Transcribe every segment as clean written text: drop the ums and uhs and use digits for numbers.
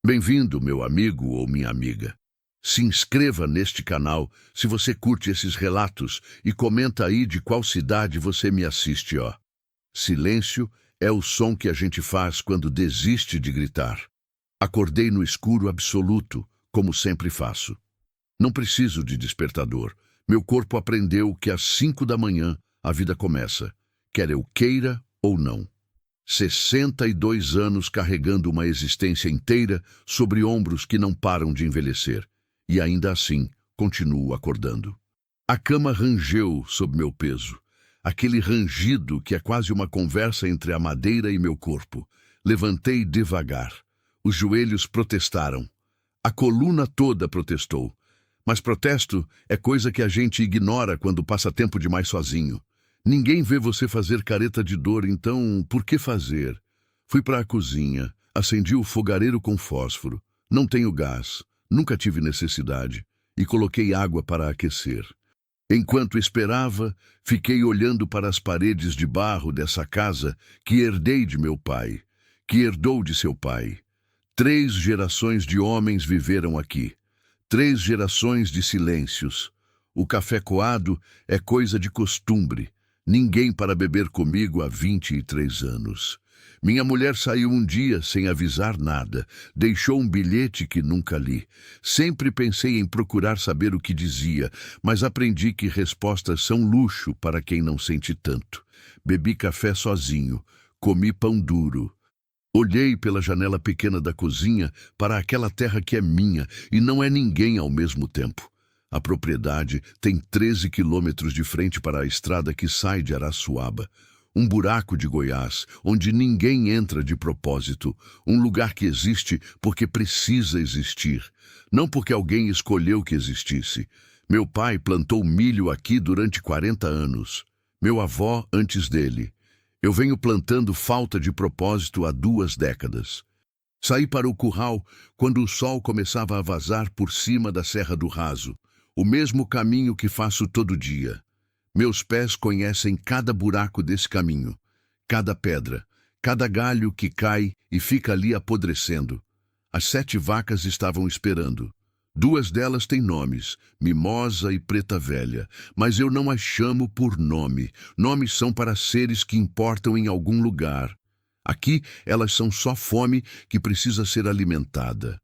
Bem-vindo, meu amigo ou minha amiga. Se inscreva neste canal se você curte esses relatos e comenta aí de qual cidade você me assiste, ó. Silêncio é o som que a gente faz quando desiste de gritar. Acordei no escuro absoluto, como sempre faço. Não preciso de despertador. Meu corpo aprendeu que às 5 da manhã a vida começa, quer eu queira ou não. 62 anos carregando uma existência inteira sobre ombros que não param de envelhecer. E ainda assim, continuo acordando. A cama rangeu sob meu peso. Aquele rangido que é quase uma conversa entre a madeira e meu corpo. Levantei devagar. Os joelhos protestaram. A coluna toda protestou. Mas protesto é coisa que a gente ignora quando passa tempo demais sozinho. Ninguém vê você fazer careta de dor, então por que fazer? Fui para a cozinha, acendi o fogareiro com fósforo. Não tenho gás, nunca tive necessidade, e coloquei água para aquecer. Enquanto esperava, fiquei olhando para as paredes de barro dessa casa que herdei de meu pai, que herdou de seu pai. 3 gerações de homens viveram aqui. 3 gerações de silêncios. O café coado é coisa de costume. Ninguém para beber comigo há 23 anos. Minha mulher saiu um dia sem avisar nada. Deixou um bilhete que nunca li. Sempre pensei em procurar saber o que dizia, mas aprendi que respostas são luxo para quem não sente tanto. Bebi café sozinho. Comi pão duro. Olhei pela janela pequena da cozinha para aquela terra que é minha e não é ninguém ao mesmo tempo. A propriedade tem 13 quilômetros de frente para a estrada que sai de Araçuaba. Um buraco de Goiás, onde ninguém entra de propósito. Um lugar que existe porque precisa existir. Não porque alguém escolheu que existisse. Meu pai plantou milho aqui durante 40 anos. Meu avô antes dele. Eu venho plantando falta de propósito há 2 décadas. Saí para o curral quando o sol começava a vazar por cima da Serra do Raso. O mesmo caminho que faço todo dia. Meus pés conhecem cada buraco desse caminho, cada pedra, cada galho que cai e fica ali apodrecendo. As 7 vacas estavam esperando. 2 delas têm nomes, Mimosa e Preta Velha, mas eu não as chamo por nome. Nomes são para seres que importam em algum lugar. Aqui elas são só fome que precisa ser alimentada.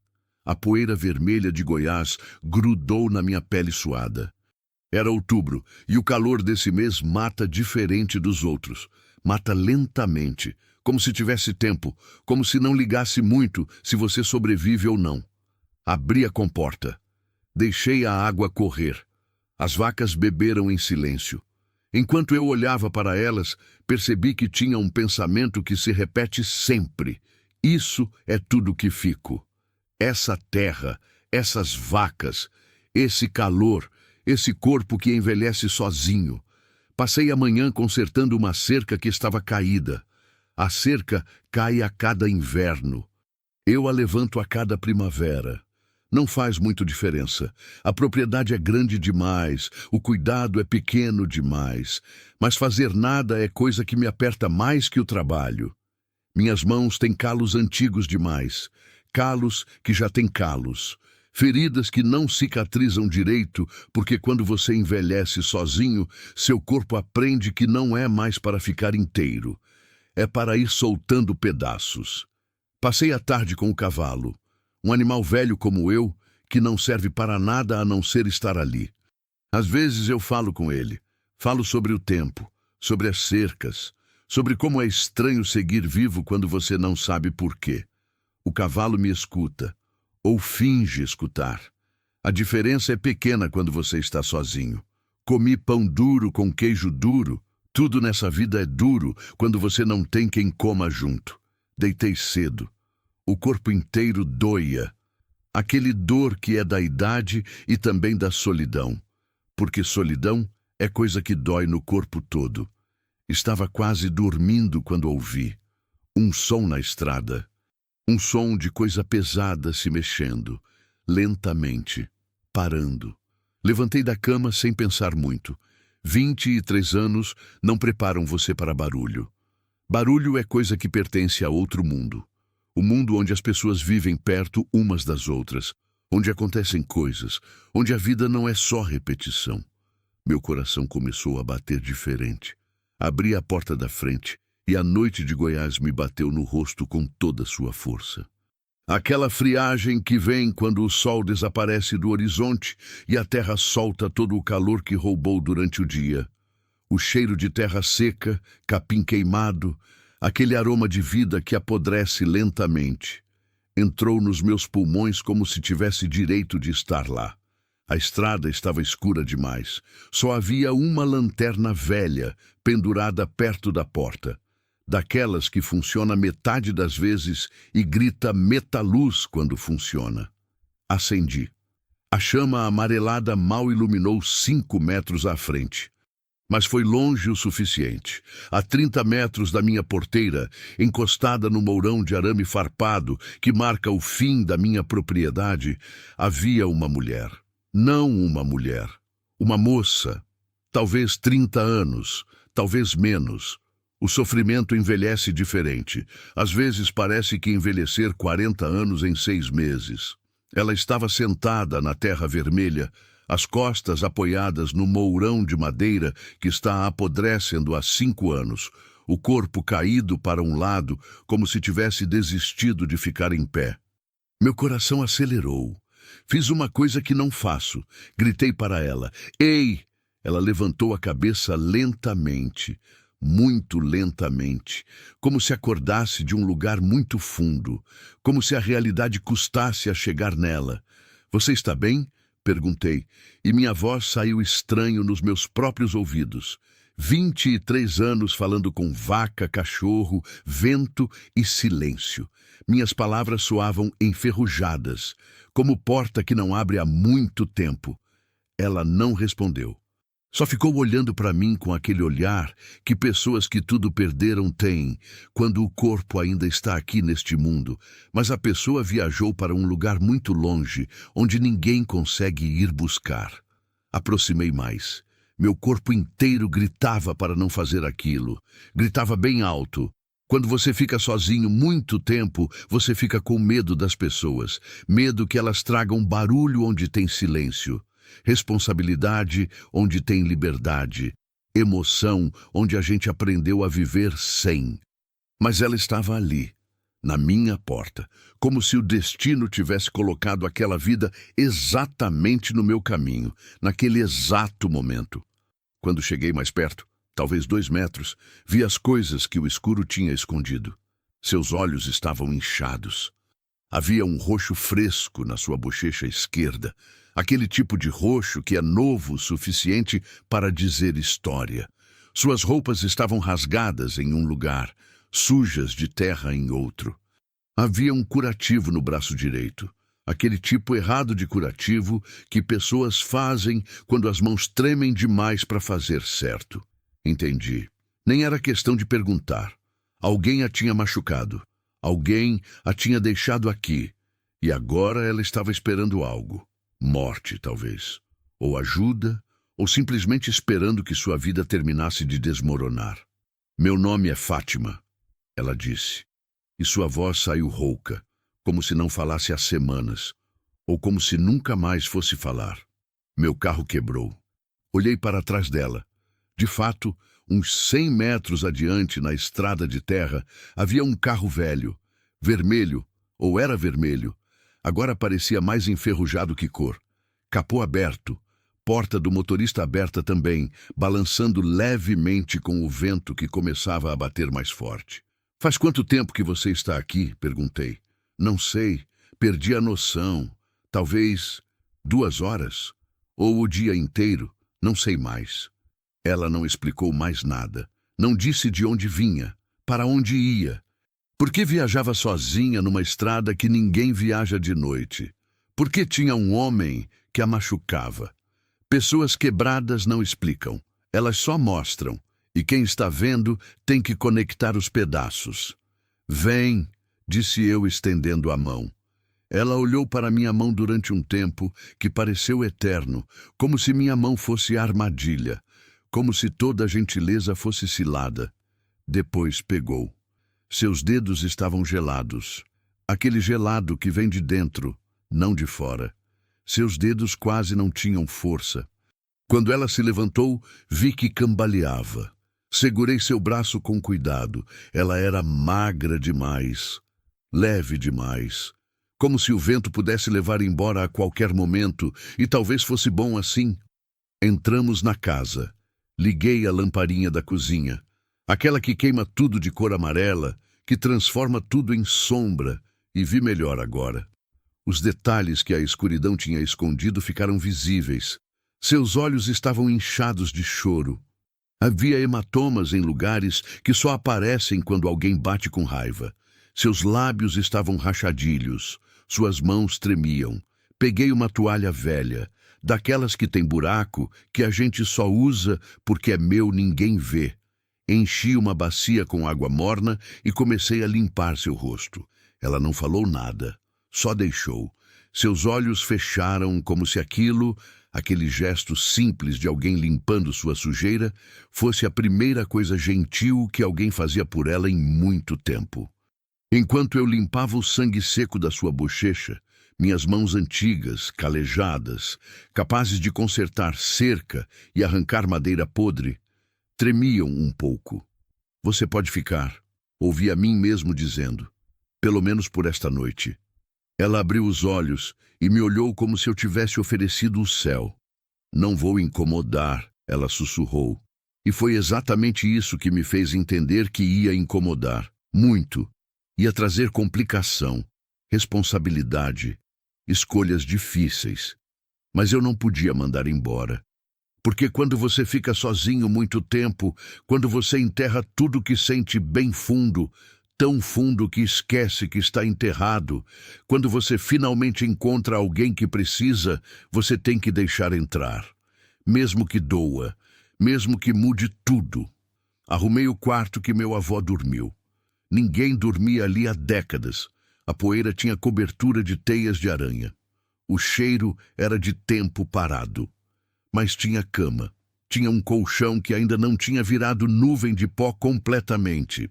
A poeira vermelha de Goiás grudou na minha pele suada. Era outubro, e o calor desse mês mata diferente dos outros. Mata lentamente, como se tivesse tempo, como se não ligasse muito se você sobrevive ou não. Abri a comporta. Deixei a água correr. As vacas beberam em silêncio. Enquanto eu olhava para elas, percebi que tinha um pensamento que se repete sempre. Isso é tudo que fico. Essa terra, essas vacas, esse calor, esse corpo que envelhece sozinho. Passei a manhã consertando uma cerca que estava caída. A cerca cai a cada inverno. Eu a levanto a cada primavera. Não faz muito diferença. A propriedade é grande demais, o cuidado é pequeno demais. Mas fazer nada é coisa que me aperta mais que o trabalho. Minhas mãos têm calos antigos demais. Calos que já têm calos. Feridas que não cicatrizam direito, porque quando você envelhece sozinho, seu corpo aprende que não é mais para ficar inteiro. É para ir soltando pedaços. Passei a tarde com o cavalo. Um animal velho como eu, que não serve para nada a não ser estar ali. Às vezes eu falo com ele. Falo sobre o tempo, sobre as cercas, sobre como é estranho seguir vivo quando você não sabe por quê. O cavalo me escuta, ou finge escutar. A diferença é pequena quando você está sozinho. Comi pão duro com queijo duro. Tudo nessa vida é duro quando você não tem quem coma junto. Deitei cedo. O corpo inteiro doía. Aquele dor que é da idade e também da solidão. Porque solidão é coisa que dói no corpo todo. Estava quase dormindo quando ouvi um som na estrada. Um som de coisa pesada se mexendo, lentamente, parando. Levantei da cama sem pensar muito. 23 anos não preparam você para barulho. Barulho é coisa que pertence a outro mundo. O mundo onde as pessoas vivem perto umas das outras, onde acontecem coisas, onde a vida não é só repetição. Meu coração começou a bater diferente. Abri a porta da frente e a noite de Goiás me bateu no rosto com toda a sua força. Aquela friagem que vem quando o sol desaparece do horizonte e a terra solta todo o calor que roubou durante o dia. O cheiro de terra seca, capim queimado, aquele aroma de vida que apodrece lentamente. Entrou nos meus pulmões como se tivesse direito de estar lá. A estrada estava escura demais. Só havia uma lanterna velha pendurada perto da porta. Daquelas que funciona metade das vezes e grita metaluz quando funciona. Acendi. A chama amarelada mal iluminou 5 metros à frente. Mas foi longe o suficiente. A 30 metros da minha porteira, encostada no mourão de arame farpado que marca o fim da minha propriedade, havia uma mulher. Não uma mulher. Uma moça. Talvez 30 anos, talvez menos. O sofrimento envelhece diferente. Às vezes parece que envelhecer 40 anos em 6 meses. Ela estava sentada na terra vermelha, as costas apoiadas no mourão de madeira que está apodrecendo há 5 anos, o corpo caído para um lado, como se tivesse desistido de ficar em pé. Meu coração acelerou. Fiz uma coisa que não faço. Gritei para ela. Ei! Ela levantou a cabeça lentamente. Muito lentamente, como se acordasse de um lugar muito fundo, como se a realidade custasse a chegar nela. Você está bem? Perguntei, e minha voz saiu estranho nos meus próprios ouvidos. 23 anos falando com vaca, cachorro, vento e silêncio. Minhas palavras soavam enferrujadas, como porta que não abre há muito tempo. Ela não respondeu. Só ficou olhando para mim com aquele olhar que pessoas que tudo perderam têm, quando o corpo ainda está aqui neste mundo, mas a pessoa viajou para um lugar muito longe, onde ninguém consegue ir buscar. Aproximei mais. Meu corpo inteiro gritava para não fazer aquilo. Gritava bem alto. Quando você fica sozinho muito tempo, você fica com medo das pessoas, medo que elas tragam barulho onde tem silêncio. Responsabilidade onde tem liberdade, emoção onde a gente aprendeu a viver sem. Mas ela estava ali, na minha porta, como se o destino tivesse colocado aquela vida exatamente no meu caminho, naquele exato momento. Quando cheguei mais perto, talvez 2 metros, vi as coisas que o escuro tinha escondido. Seus olhos estavam inchados. Havia um roxo fresco na sua bochecha esquerda, aquele tipo de roxo que é novo o suficiente para dizer história. Suas roupas estavam rasgadas em um lugar, sujas de terra em outro. Havia um curativo no braço direito, aquele tipo errado de curativo que pessoas fazem quando as mãos tremem demais para fazer certo. Entendi. Nem era questão de perguntar. Alguém a tinha machucado. Alguém a tinha deixado aqui. E agora ela estava esperando algo. Morte, talvez. Ou ajuda, ou simplesmente esperando que sua vida terminasse de desmoronar. Meu nome é Fátima, ela disse. E sua voz saiu rouca, como se não falasse há semanas, ou como se nunca mais fosse falar. Meu carro quebrou. Olhei para trás dela. De fato, uns 100 metros adiante, na estrada de terra, havia um carro velho, vermelho, ou era vermelho. Agora parecia mais enferrujado que cor. Capô aberto, porta do motorista aberta também, balançando levemente com o vento que começava a bater mais forte. Faz quanto tempo que você está aqui? Perguntei. Não sei, perdi a noção. Talvez 2 horas, ou o dia inteiro, não sei mais. Ela não explicou mais nada. Não disse de onde vinha, para onde ia. Por que viajava sozinha numa estrada que ninguém viaja de noite? Por que tinha um homem que a machucava? Pessoas quebradas não explicam, elas só mostram, e quem está vendo tem que conectar os pedaços. Vem, disse eu estendendo a mão. Ela olhou para minha mão durante um tempo que pareceu eterno, como se minha mão fosse armadilha, como se toda a gentileza fosse cilada. Depois pegou. Seus dedos estavam gelados. Aquele gelado que vem de dentro, não de fora. Seus dedos quase não tinham força. Quando ela se levantou, vi que cambaleava. Segurei seu braço com cuidado. Ela era magra demais, leve demais. Como se o vento pudesse levar embora a qualquer momento, e talvez fosse bom assim. Entramos na casa. Liguei a lamparina da cozinha. Aquela que queima tudo de cor amarela, que transforma tudo em sombra, e vi melhor agora. Os detalhes que a escuridão tinha escondido ficaram visíveis. Seus olhos estavam inchados de choro. Havia hematomas em lugares que só aparecem quando alguém bate com raiva. Seus lábios estavam rachadilhos. Suas mãos tremiam. Peguei uma toalha velha, daquelas que tem buraco, que a gente só usa porque é meu, ninguém vê. Enchi uma bacia com água morna e comecei a limpar seu rosto. Ela não falou nada, só deixou. Seus olhos fecharam como se aquele gesto simples de alguém limpando sua sujeira, fosse a primeira coisa gentil que alguém fazia por ela em muito tempo. Enquanto eu limpava o sangue seco da sua bochecha, minhas mãos antigas, calejadas, capazes de consertar cerca e arrancar madeira podre, tremiam um pouco. Você pode ficar, ouvi a mim mesmo dizendo, pelo menos por esta noite. Ela abriu os olhos e me olhou como se eu tivesse oferecido o céu. Não vou incomodar, ela sussurrou. E foi exatamente isso que me fez entender que ia incomodar. Muito. Ia trazer complicação, responsabilidade, escolhas difíceis. Mas eu não podia mandar embora. Porque quando você fica sozinho muito tempo, quando você enterra tudo que sente bem fundo, tão fundo que esquece que está enterrado, quando você finalmente encontra alguém que precisa, você tem que deixar entrar. Mesmo que doa, mesmo que mude tudo. Arrumei o quarto que meu avô dormiu. Ninguém dormia ali há décadas. A poeira tinha cobertura de teias de aranha. O cheiro era de tempo parado. Mas tinha cama. Tinha um colchão que ainda não tinha virado nuvem de pó completamente.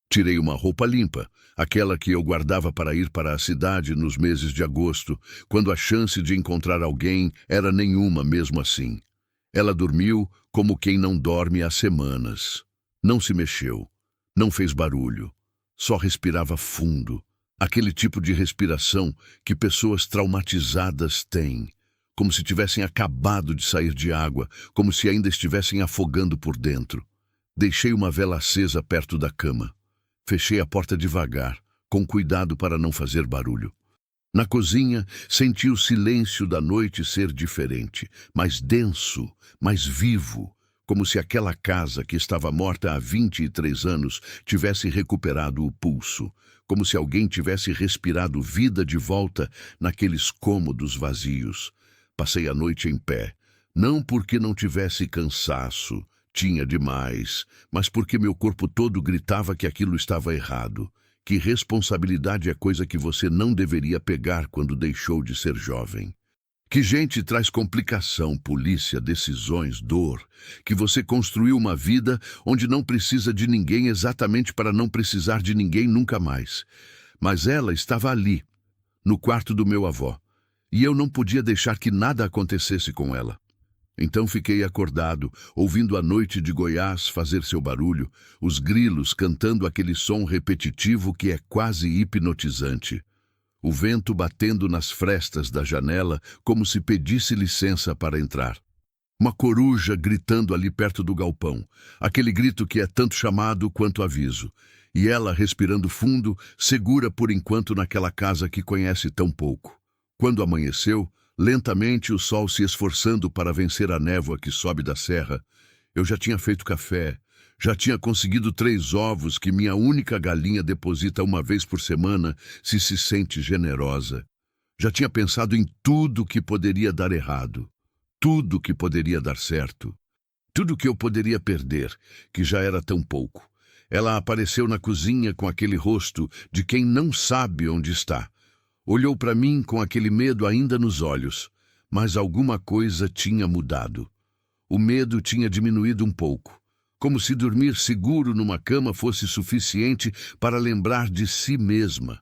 Tirei uma roupa limpa, aquela que eu guardava para ir para a cidade nos meses de agosto, quando a chance de encontrar alguém era nenhuma mesmo assim. Ela dormiu como quem não dorme há semanas. Não se mexeu, não fez barulho, só respirava fundo. Aquele tipo de respiração que pessoas traumatizadas têm, como se tivessem acabado de sair de água, como se ainda estivessem afogando por dentro. Deixei uma vela acesa perto da cama. Fechei a porta devagar, com cuidado para não fazer barulho. Na cozinha, senti o silêncio da noite ser diferente, mais denso, mais vivo, como se aquela casa que estava morta há 23 anos tivesse recuperado o pulso, como se alguém tivesse respirado vida de volta naqueles cômodos vazios. Passei a noite em pé, não porque não tivesse cansaço, tinha demais, mas porque meu corpo todo gritava que aquilo estava errado, que responsabilidade é coisa que você não deveria pegar quando deixou de ser jovem. Que gente traz complicação, polícia, decisões, dor, que você construiu uma vida onde não precisa de ninguém exatamente para não precisar de ninguém nunca mais. Mas ela estava ali, no quarto do meu avô, e eu não podia deixar que nada acontecesse com ela. Então fiquei acordado, ouvindo a noite de Goiás fazer seu barulho, os grilos cantando aquele som repetitivo que é quase hipnotizante. O vento batendo nas frestas da janela como se pedisse licença para entrar. Uma coruja gritando ali perto do galpão, aquele grito que é tanto chamado quanto aviso. E ela respirando fundo, segura por enquanto naquela casa que conhece tão pouco. Quando amanheceu, lentamente o sol se esforçando para vencer a névoa que sobe da serra, eu já tinha feito café, já tinha conseguido 3 ovos que minha única galinha deposita uma vez por semana se sente generosa. Já tinha pensado em tudo que poderia dar errado, tudo que poderia dar certo, tudo que eu poderia perder, que já era tão pouco. Ela apareceu na cozinha com aquele rosto de quem não sabe onde está. Olhou para mim com aquele medo ainda nos olhos, mas alguma coisa tinha mudado. O medo tinha diminuído um pouco, como se dormir seguro numa cama fosse suficiente para lembrar de si mesma.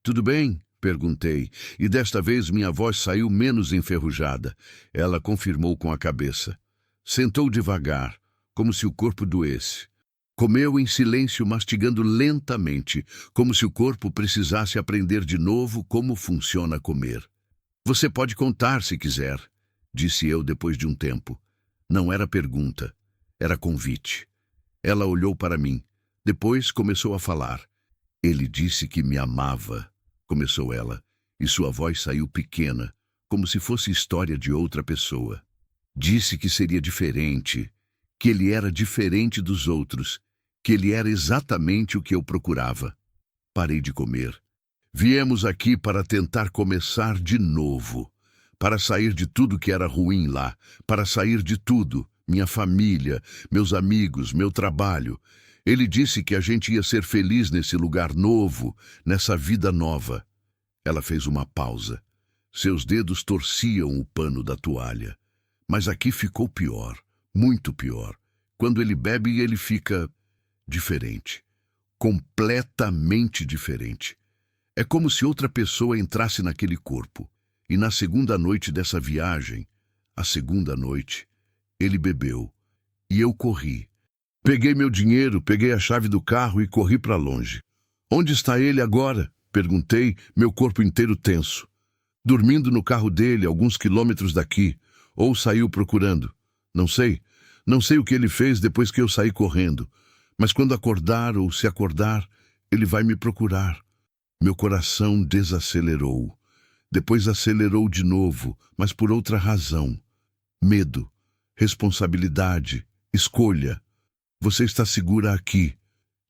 Tudo bem? Perguntei, e desta vez minha voz saiu menos enferrujada. Ela confirmou com a cabeça. Sentou devagar, como se o corpo doesse. Comeu em silêncio, mastigando lentamente, como se o corpo precisasse aprender de novo como funciona comer. Você pode contar se quiser, disse eu depois de um tempo. Não era pergunta, era convite. Ela olhou para mim. Depois começou a falar. Ele disse que me amava, começou ela, e sua voz saiu pequena, como se fosse história de outra pessoa. Disse que seria diferente, que ele era diferente dos outros, que ele era exatamente o que eu procurava. Parei de comer. Viemos aqui para tentar começar de novo, para sair de tudo que era ruim lá, para sair de tudo, minha família, meus amigos, meu trabalho. Ele disse que a gente ia ser feliz nesse lugar novo, nessa vida nova. Ela fez uma pausa. Seus dedos torciam o pano da toalha. Mas aqui ficou pior, muito pior. Quando ele bebe, ele fica diferente. Completamente diferente. É como se outra pessoa entrasse naquele corpo. E na segunda noite dessa viagem, a segunda noite, ele bebeu. E eu corri. Peguei meu dinheiro, peguei a chave do carro e corri para longe. Onde está ele agora? Perguntei, meu corpo inteiro tenso. Dormindo no carro dele, alguns quilômetros daqui. Ou saiu procurando. Não sei. Não sei o que ele fez depois que eu saí correndo. Mas quando acordar ou se acordar, ele vai me procurar. Meu coração desacelerou. Depois acelerou de novo, mas por outra razão. Medo, responsabilidade, escolha. Você está segura aqui,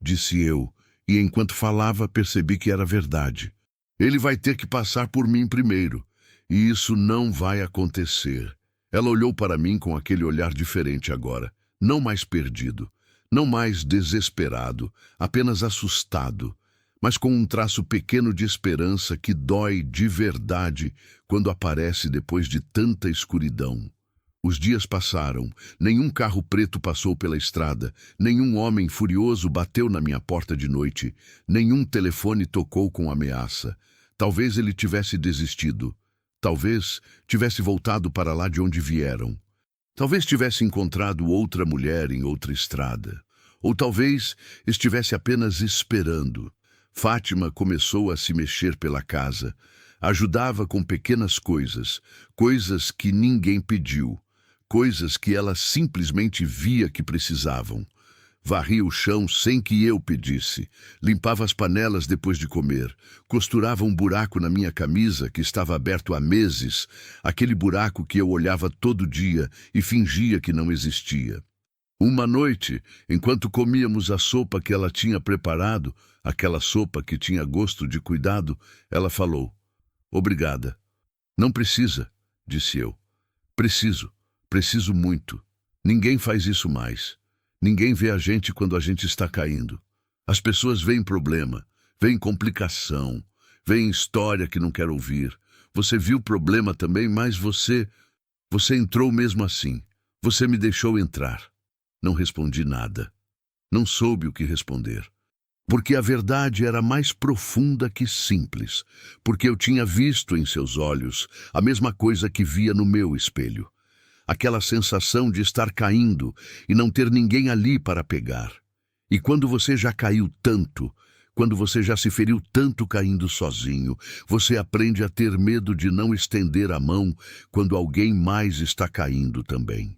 disse eu, e enquanto falava percebi que era verdade. Ele vai ter que passar por mim primeiro, e isso não vai acontecer. Ela olhou para mim com aquele olhar diferente agora, não mais perdido, não mais desesperado, apenas assustado, mas com um traço pequeno de esperança que dói de verdade quando aparece depois de tanta escuridão. Os dias passaram, nenhum carro preto passou pela estrada, nenhum homem furioso bateu na minha porta de noite, nenhum telefone tocou com ameaça. Talvez ele tivesse desistido. Talvez tivesse voltado para lá de onde vieram. Talvez tivesse encontrado outra mulher em outra estrada. Ou talvez estivesse apenas esperando. Fátima começou a se mexer pela casa. Ajudava com pequenas coisas, coisas que ninguém pediu. Coisas que ela simplesmente via que precisavam. Varria o chão sem que eu pedisse. Limpava as panelas depois de comer. Costurava um buraco na minha camisa que estava aberto há meses. Aquele buraco que eu olhava todo dia e fingia que não existia. Uma noite, enquanto comíamos a sopa que ela tinha preparado, aquela sopa que tinha gosto de cuidado, ela falou: "Obrigada." "Não precisa", disse eu. Preciso muito. Ninguém faz isso mais. Ninguém vê a gente quando a gente está caindo. As pessoas veem problema, veem complicação, veem história que não quer ouvir. Você viu problema também, mas você entrou mesmo assim. Você me deixou entrar. Não respondi nada. Não soube o que responder. Porque a verdade era mais profunda que simples. Porque eu tinha visto em seus olhos a mesma coisa que via no meu espelho. Aquela sensação de estar caindo e não ter ninguém ali para pegar. E quando você já caiu tanto, quando você já se feriu tanto caindo sozinho, você aprende a ter medo de não estender a mão quando alguém mais está caindo também.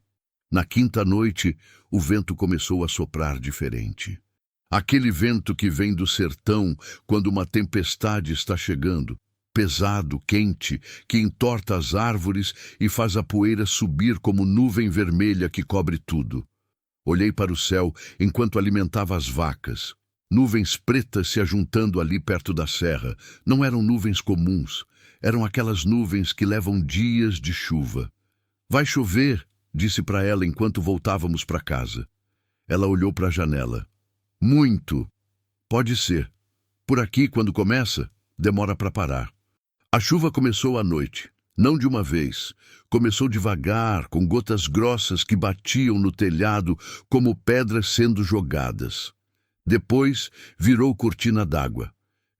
Na quinta noite, o vento começou a soprar diferente. Aquele vento que vem do sertão quando uma tempestade está chegando. Pesado, quente, que entorta as árvores e faz a poeira subir como nuvem vermelha que cobre tudo. Olhei para o céu enquanto alimentava as vacas. Nuvens pretas se ajuntando ali perto da serra. Não eram nuvens comuns. Eram aquelas nuvens que levam dias de chuva. "Vai chover", disse para ela enquanto voltávamos para casa. Ela olhou para a janela. "Muito." "Pode ser. Por aqui, quando começa, demora para parar." A chuva começou à noite, não de uma vez. Começou devagar, com gotas grossas que batiam no telhado como pedras sendo jogadas. Depois, virou cortina d'água.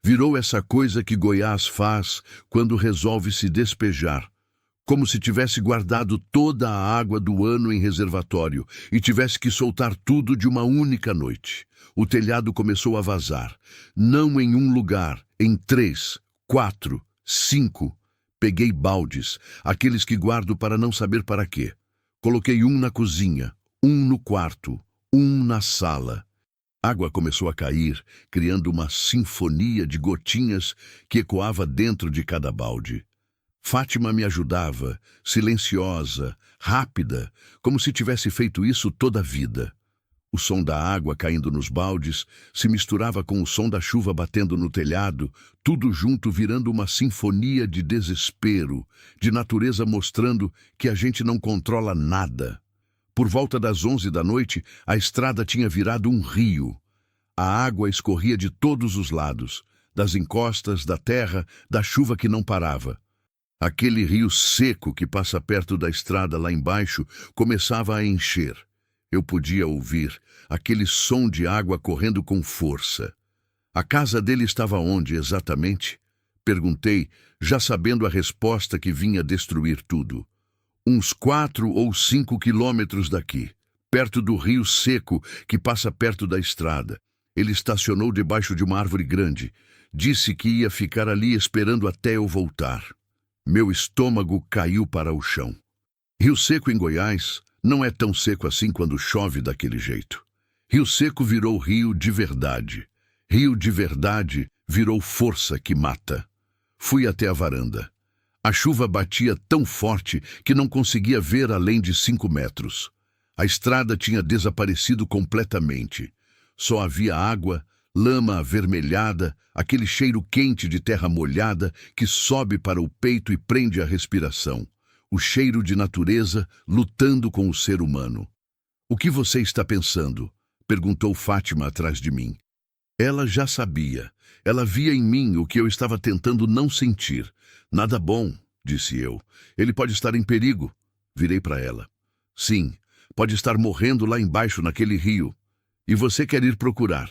Virou essa coisa que Goiás faz quando resolve se despejar, como se tivesse guardado toda a água do ano em reservatório e tivesse que soltar tudo de uma única noite. O telhado começou a vazar, não em um lugar, em 3, 4, 5. Peguei baldes, aqueles que guardo para não saber para quê. Coloquei um na cozinha, um no quarto, um na sala. Água começou a cair, criando uma sinfonia de gotinhas que ecoava dentro de cada balde. Fátima me ajudava, silenciosa, rápida, como se tivesse feito isso toda a vida. O som da água caindo nos baldes se misturava com o som da chuva batendo no telhado, tudo junto virando uma sinfonia de desespero, de natureza mostrando que a gente não controla nada. Por volta das 11 da noite, a estrada tinha virado um rio. A água escorria de todos os lados, das encostas, da terra, da chuva que não parava. Aquele rio seco que passa perto da estrada lá embaixo começava a encher. Eu podia ouvir aquele som de água correndo com força. A casa dele estava onde exatamente? Perguntei, já sabendo a resposta que vinha destruir tudo. Uns 4 ou 5 quilômetros daqui, perto do rio seco que passa perto da estrada. Ele estacionou debaixo de uma árvore grande. Disse que ia ficar ali esperando até eu voltar. Meu estômago caiu para o chão. Rio Seco em Goiás não é tão seco assim quando chove daquele jeito. Rio Seco virou rio de verdade. Rio de verdade virou força que mata. Fui até a varanda. A chuva batia tão forte que não conseguia ver além de 5 metros. A estrada tinha desaparecido completamente. Só havia água, lama avermelhada, aquele cheiro quente de terra molhada que sobe para o peito e prende a respiração. O cheiro de natureza lutando com o ser humano. "O que você está pensando?" perguntou Fátima atrás de mim. Ela já sabia. Ela via em mim o que eu estava tentando não sentir. "Nada bom", disse eu. "Ele pode estar em perigo." Virei para ela. "Sim, pode estar morrendo lá embaixo naquele rio. E você quer ir procurar?"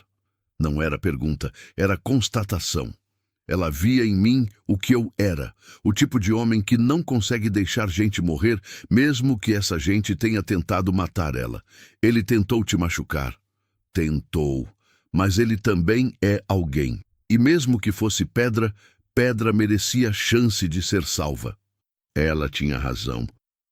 Não era pergunta, era constatação. Ela via em mim o que eu era, o tipo de homem que não consegue deixar gente morrer, mesmo que essa gente tenha tentado matar ela. "Ele tentou te machucar." Tentou, mas ele também é alguém. E mesmo que fosse pedra, pedra merecia chance de ser salva. Ela tinha razão.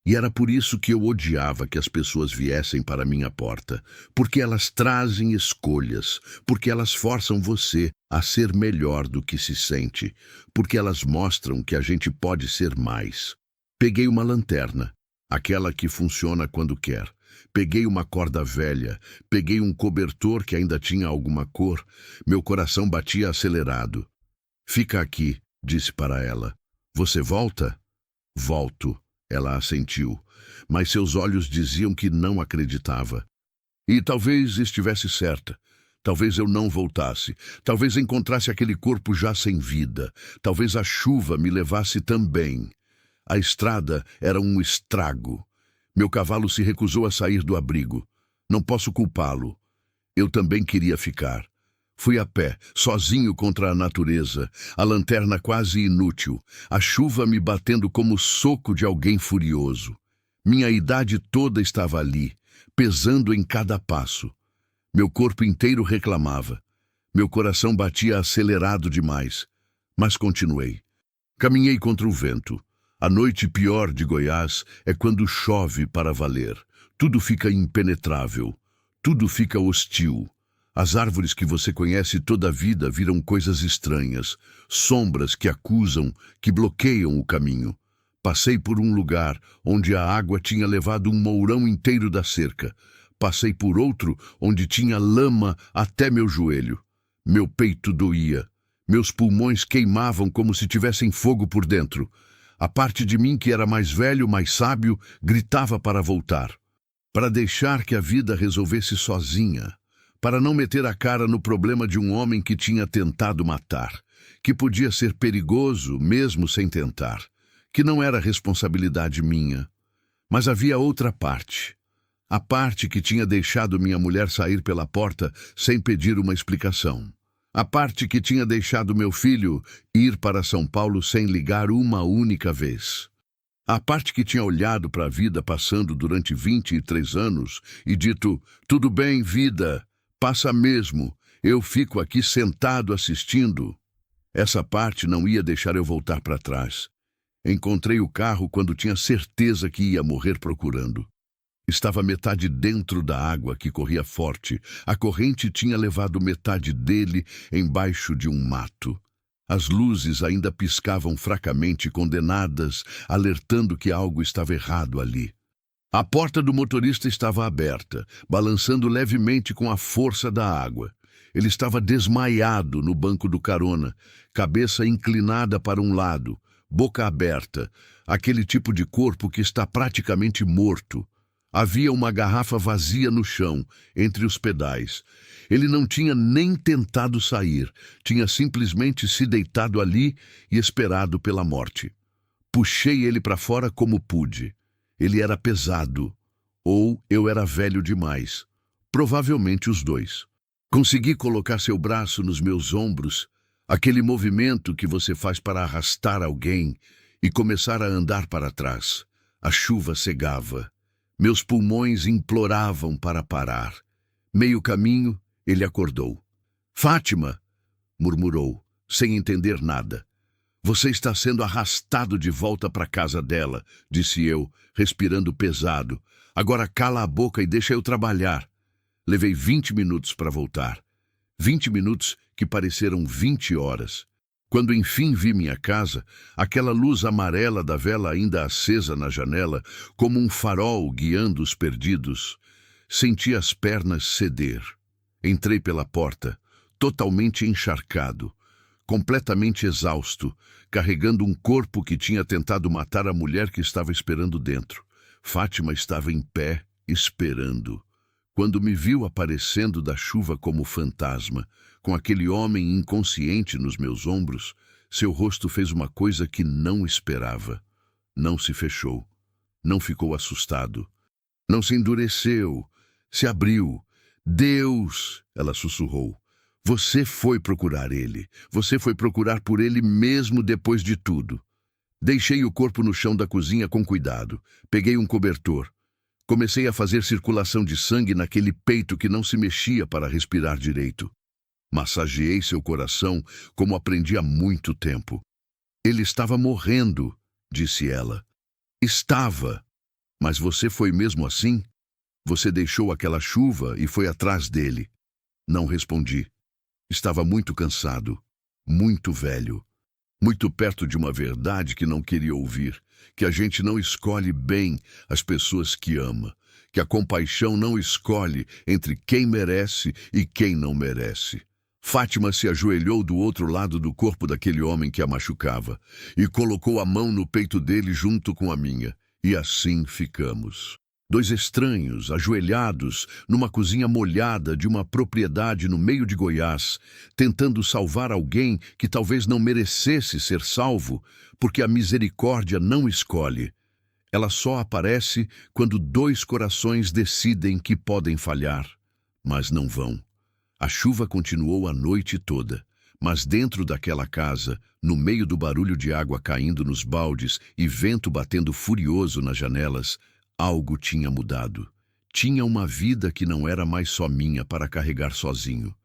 E era por isso que eu odiava que as pessoas viessem para minha porta, porque elas trazem escolhas, porque elas forçam você a ser melhor do que se sente, porque elas mostram que a gente pode ser mais. Peguei uma lanterna, aquela que funciona quando quer. Peguei uma corda velha, peguei um cobertor que ainda tinha alguma cor. Meu coração batia acelerado. "Fica aqui", disse para ela. "Você volta?" "Volto." Ela assentiu, mas seus olhos diziam que não acreditava. E talvez estivesse certa. Talvez eu não voltasse. Talvez encontrasse aquele corpo já sem vida. Talvez a chuva me levasse também. A estrada era um estrago. Meu cavalo se recusou a sair do abrigo. Não posso culpá-lo. Eu também queria ficar. Fui a pé, sozinho contra a natureza, a lanterna quase inútil, a chuva me batendo como o soco de alguém furioso. Minha idade toda estava ali, pesando em cada passo. Meu corpo inteiro reclamava. Meu coração batia acelerado demais. Mas continuei. Caminhei contra o vento. A noite pior de Goiás é quando chove para valer. Tudo fica impenetrável. Tudo fica hostil. As árvores que você conhece toda a vida viram coisas estranhas, sombras que acusam, que bloqueiam o caminho. Passei por um lugar onde a água tinha levado um mourão inteiro da cerca. Passei por outro onde tinha lama até meu joelho. Meu peito doía. Meus pulmões queimavam como se tivessem fogo por dentro. A parte de mim que era mais velho, mais sábio, gritava para voltar. Para deixar que a vida resolvesse sozinha. Para não meter a cara no problema de um homem que tinha tentado matar, que podia ser perigoso mesmo sem tentar, que não era responsabilidade minha. Mas havia outra parte, a parte que tinha deixado minha mulher sair pela porta sem pedir uma explicação, A parte que tinha deixado meu filho ir para São Paulo sem ligar uma única vez. A parte que tinha olhado para a vida passando durante 23 anos e dito: tudo bem, vida, passa mesmo, eu fico aqui sentado assistindo. Essa parte não ia deixar eu voltar para trás. Encontrei o carro quando tinha certeza que ia morrer procurando. Estava metade dentro da água que corria forte. A corrente tinha levado metade dele embaixo de um mato. As luzes ainda piscavam fracamente, condenadas, alertando que algo estava errado ali. A porta do motorista estava aberta, balançando levemente com a força da água. Ele estava desmaiado no banco do carona, cabeça inclinada para um lado, boca aberta, aquele tipo de corpo que está praticamente morto. Havia uma garrafa vazia no chão, entre os pedais. Ele não tinha nem tentado sair, tinha simplesmente se deitado ali e esperado pela morte. Puxei ele para fora como pude. Ele era pesado, ou eu era velho demais. Provavelmente os dois. Consegui colocar seu braço nos meus ombros, aquele movimento que você faz para arrastar alguém e começar a andar para trás. A chuva cegava. Meus pulmões imploravam para parar. Meio caminho, ele acordou. Fátima, murmurou, sem entender nada. Você está sendo arrastado de volta para a casa dela, disse eu, respirando pesado. Agora cala a boca e deixa eu trabalhar. Levei 20 minutos para voltar. 20 minutos que pareceram 20 horas. Quando enfim vi minha casa, aquela luz amarela da vela ainda acesa na janela, como um farol guiando os perdidos, senti as pernas ceder. Entrei pela porta, totalmente encharcado, completamente exausto, carregando um corpo que tinha tentado matar a mulher que estava esperando dentro. Fátima estava em pé, esperando. Quando me viu aparecendo da chuva como fantasma, com aquele homem inconsciente nos meus ombros, seu rosto fez uma coisa que não esperava. Não se fechou. Não ficou assustado. Não se endureceu. Se abriu. Deus! Ela sussurrou. Você foi procurar ele. Você foi procurar por ele mesmo depois de tudo. Deixei o corpo no chão da cozinha com cuidado. Peguei um cobertor. Comecei a fazer circulação de sangue naquele peito que não se mexia para respirar direito. Massageei seu coração como aprendi há muito tempo. Ele estava morrendo, disse ela. Estava. Mas você foi mesmo assim? Você deixou aquela chuva e foi atrás dele. Não respondi. Estava muito cansado, muito velho, muito perto de uma verdade que não queria ouvir, que a gente não escolhe bem as pessoas que ama, que a compaixão não escolhe entre quem merece e quem não merece. Fátima se ajoelhou do outro lado do corpo daquele homem que a machucava e colocou a mão no peito dele junto com a minha. E assim ficamos. Dois estranhos, ajoelhados, numa cozinha molhada de uma propriedade no meio de Goiás, tentando salvar alguém que talvez não merecesse ser salvo, porque a misericórdia não escolhe. Ela só aparece quando dois corações decidem que podem falhar, mas não vão. A chuva continuou a noite toda, mas dentro daquela casa, no meio do barulho de água caindo nos baldes e vento batendo furioso nas janelas, algo tinha mudado. Tinha uma vida que não era mais só minha para carregar sozinho.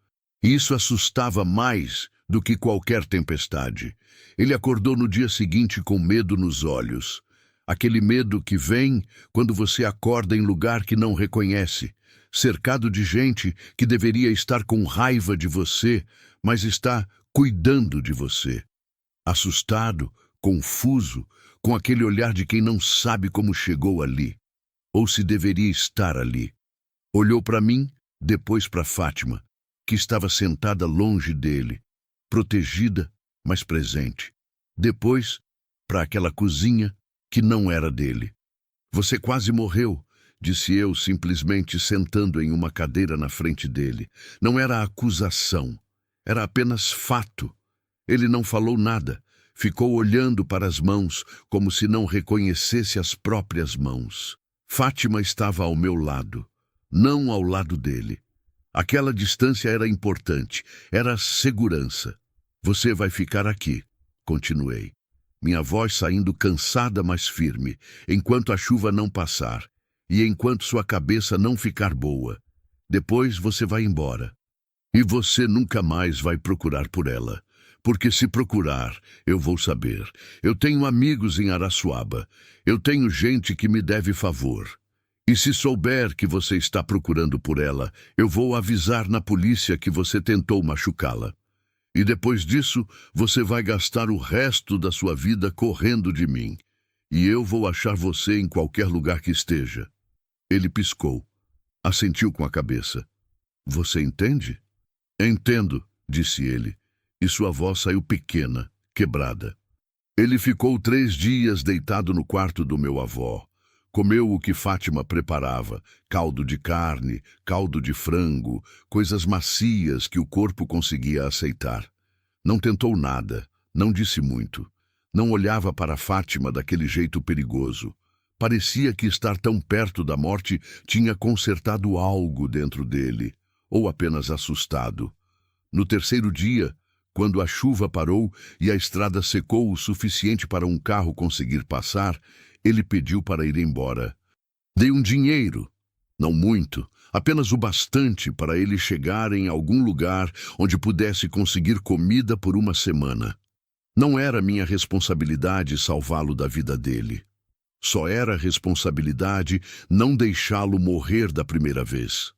Isso assustava mais do que qualquer tempestade. Ele acordou no dia seguinte com medo nos olhos. Aquele medo que vem quando você acorda em lugar que não reconhece, cercado de gente que deveria estar com raiva de você, mas está cuidando de você. Assustado, confuso, com aquele olhar de quem não sabe como chegou ali, ou se deveria estar ali. Olhou para mim, depois para Fátima, que estava sentada longe dele, protegida, mas presente. Depois, para aquela cozinha que não era dele. Você quase morreu, disse eu, simplesmente sentando em uma cadeira na frente dele. Não era acusação, era apenas fato. Ele não falou nada, ficou olhando para as mãos como se não reconhecesse as próprias mãos. Fátima estava ao meu lado, não ao lado dele. Aquela distância era importante, era segurança. Você vai ficar aqui, continuei. Minha voz saindo cansada, mas firme, enquanto a chuva não passar e enquanto sua cabeça não ficar boa. Depois você vai embora. E você nunca mais vai procurar por ela. Porque se procurar, eu vou saber. Eu tenho amigos em Araçuaba. Eu tenho gente que me deve favor. E se souber que você está procurando por ela, eu vou avisar na polícia que você tentou machucá-la. E depois disso, você vai gastar o resto da sua vida correndo de mim. E eu vou achar você em qualquer lugar que esteja. Ele piscou. Assentiu com a cabeça. Você entende? Entendo, disse ele, e sua voz saiu pequena, quebrada. Ele ficou 3 dias deitado no quarto do meu avô. Comeu o que Fátima preparava, caldo de carne, caldo de frango, coisas macias que o corpo conseguia aceitar. Não tentou nada, não disse muito. Não olhava para Fátima daquele jeito perigoso. Parecia que estar tão perto da morte tinha consertado algo dentro dele, ou apenas assustado. No 3º dia, quando a chuva parou e a estrada secou o suficiente para um carro conseguir passar, ele pediu para ir embora. Dei um dinheiro, não muito, apenas o bastante para ele chegar em algum lugar onde pudesse conseguir comida por uma semana. Não era minha responsabilidade salvá-lo da vida dele. Só era responsabilidade não deixá-lo morrer da primeira vez.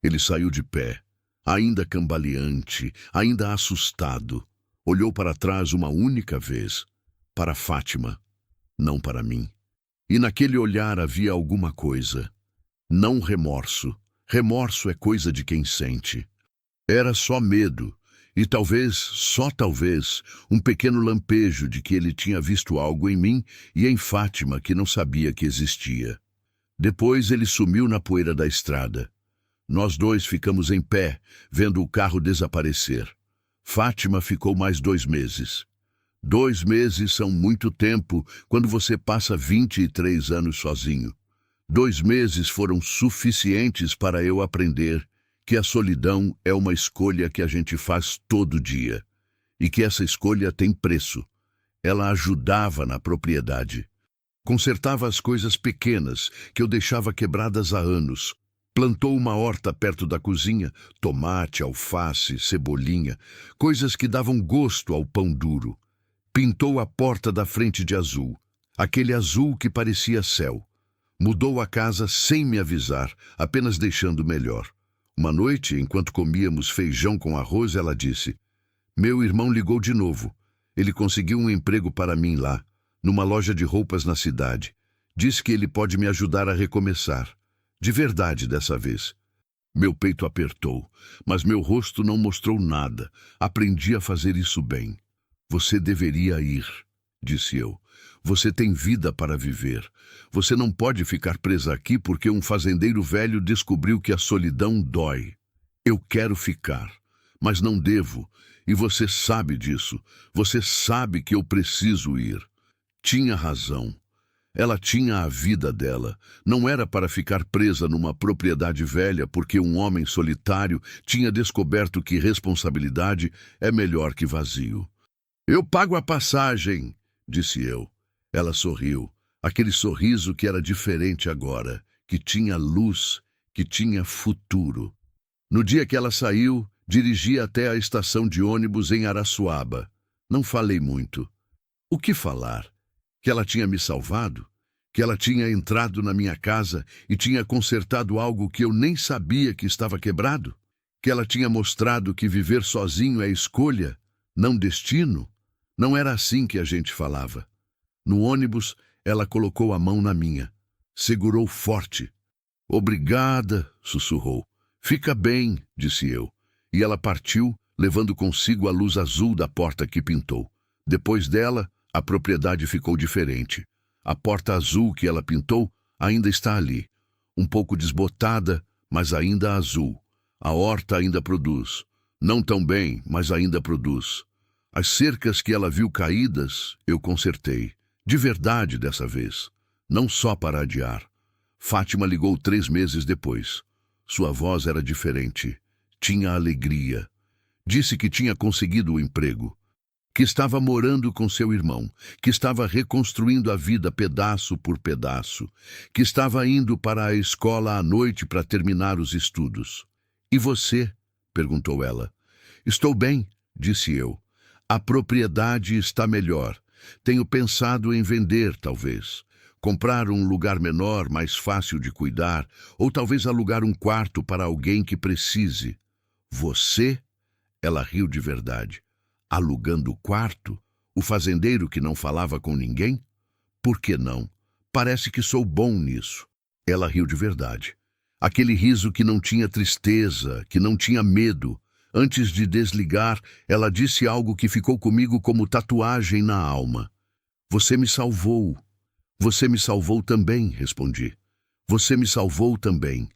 Ele saiu de pé, ainda cambaleante, ainda assustado. Olhou para trás uma única vez, para Fátima, não para mim. E naquele olhar havia alguma coisa. Não remorso. Remorso é coisa de quem sente. Era só medo, e talvez, só talvez, um pequeno lampejo de que ele tinha visto algo em mim e em Fátima que não sabia que existia. Depois ele sumiu na poeira da estrada. Nós dois ficamos em pé, vendo o carro desaparecer. Fátima ficou mais 2 meses. 2 meses são muito tempo quando você passa 23 anos sozinho. 2 meses foram suficientes para eu aprender que a solidão é uma escolha que a gente faz todo dia e que essa escolha tem preço. Ela ajudava na propriedade. Consertava as coisas pequenas que eu deixava quebradas há anos. Plantou uma horta perto da cozinha, tomate, alface, cebolinha, coisas que davam gosto ao pão duro. Pintou a porta da frente de azul, aquele azul que parecia céu. Mudou a casa sem me avisar, apenas deixando melhor. Uma noite, enquanto comíamos feijão com arroz, ela disse: "Meu irmão ligou de novo. Ele conseguiu um emprego para mim lá, numa loja de roupas na cidade. Diz que ele pode me ajudar a recomeçar. De verdade dessa vez." Meu peito apertou, mas meu rosto não mostrou nada. Aprendi a fazer isso bem. "Você deveria ir", disse eu. "Você tem vida para viver. Você não pode ficar presa aqui porque um fazendeiro velho descobriu que a solidão dói. Eu quero ficar, mas não devo, e você sabe disso. Você sabe que eu preciso ir." Tinha razão. Ela tinha a vida dela. Não era para ficar presa numa propriedade velha porque um homem solitário tinha descoberto que responsabilidade é melhor que vazio. "Eu pago a passagem", disse eu. Ela sorriu, aquele sorriso que era diferente agora, que tinha luz, que tinha futuro. No dia que ela saiu, dirigi até a estação de ônibus em Araçuaba. Não falei muito. O que falar? Que ela tinha me salvado? Que ela tinha entrado na minha casa e tinha consertado algo que eu nem sabia que estava quebrado? Que ela tinha mostrado que viver sozinho é escolha, não destino? Não era assim que a gente falava. No ônibus, ela colocou a mão na minha. Segurou forte. "Obrigada", sussurrou. "Fica bem", disse eu. E ela partiu, levando consigo a luz azul da porta que pintou. Depois dela, a propriedade ficou diferente. A porta azul que ela pintou ainda está ali. Um pouco desbotada, mas ainda azul. A horta ainda produz. Não tão bem, mas ainda produz. As cercas que ela viu caídas, eu consertei. De verdade dessa vez. Não só para adiar. Fátima ligou 3 meses depois. Sua voz era diferente. tinha alegria. Disse que tinha conseguido o emprego, que estava morando com seu irmão, que estava reconstruindo a vida pedaço por pedaço, que estava indo para a escola à noite para terminar os estudos. E você? Perguntou ela. Estou bem, disse eu. A propriedade está melhor. Tenho pensado em vender, talvez. Comprar um lugar menor, mais fácil de cuidar, ou talvez alugar um quarto para alguém que precise. Você? Ela riu de verdade. Alugando o quarto? O fazendeiro que não falava com ninguém? Por que não? Parece que sou bom nisso. Ela riu de verdade. Aquele riso que não tinha tristeza, que não tinha medo. Antes de desligar, ela disse algo que ficou comigo como tatuagem na alma. Você me salvou. Você me salvou também, respondi. Você me salvou também.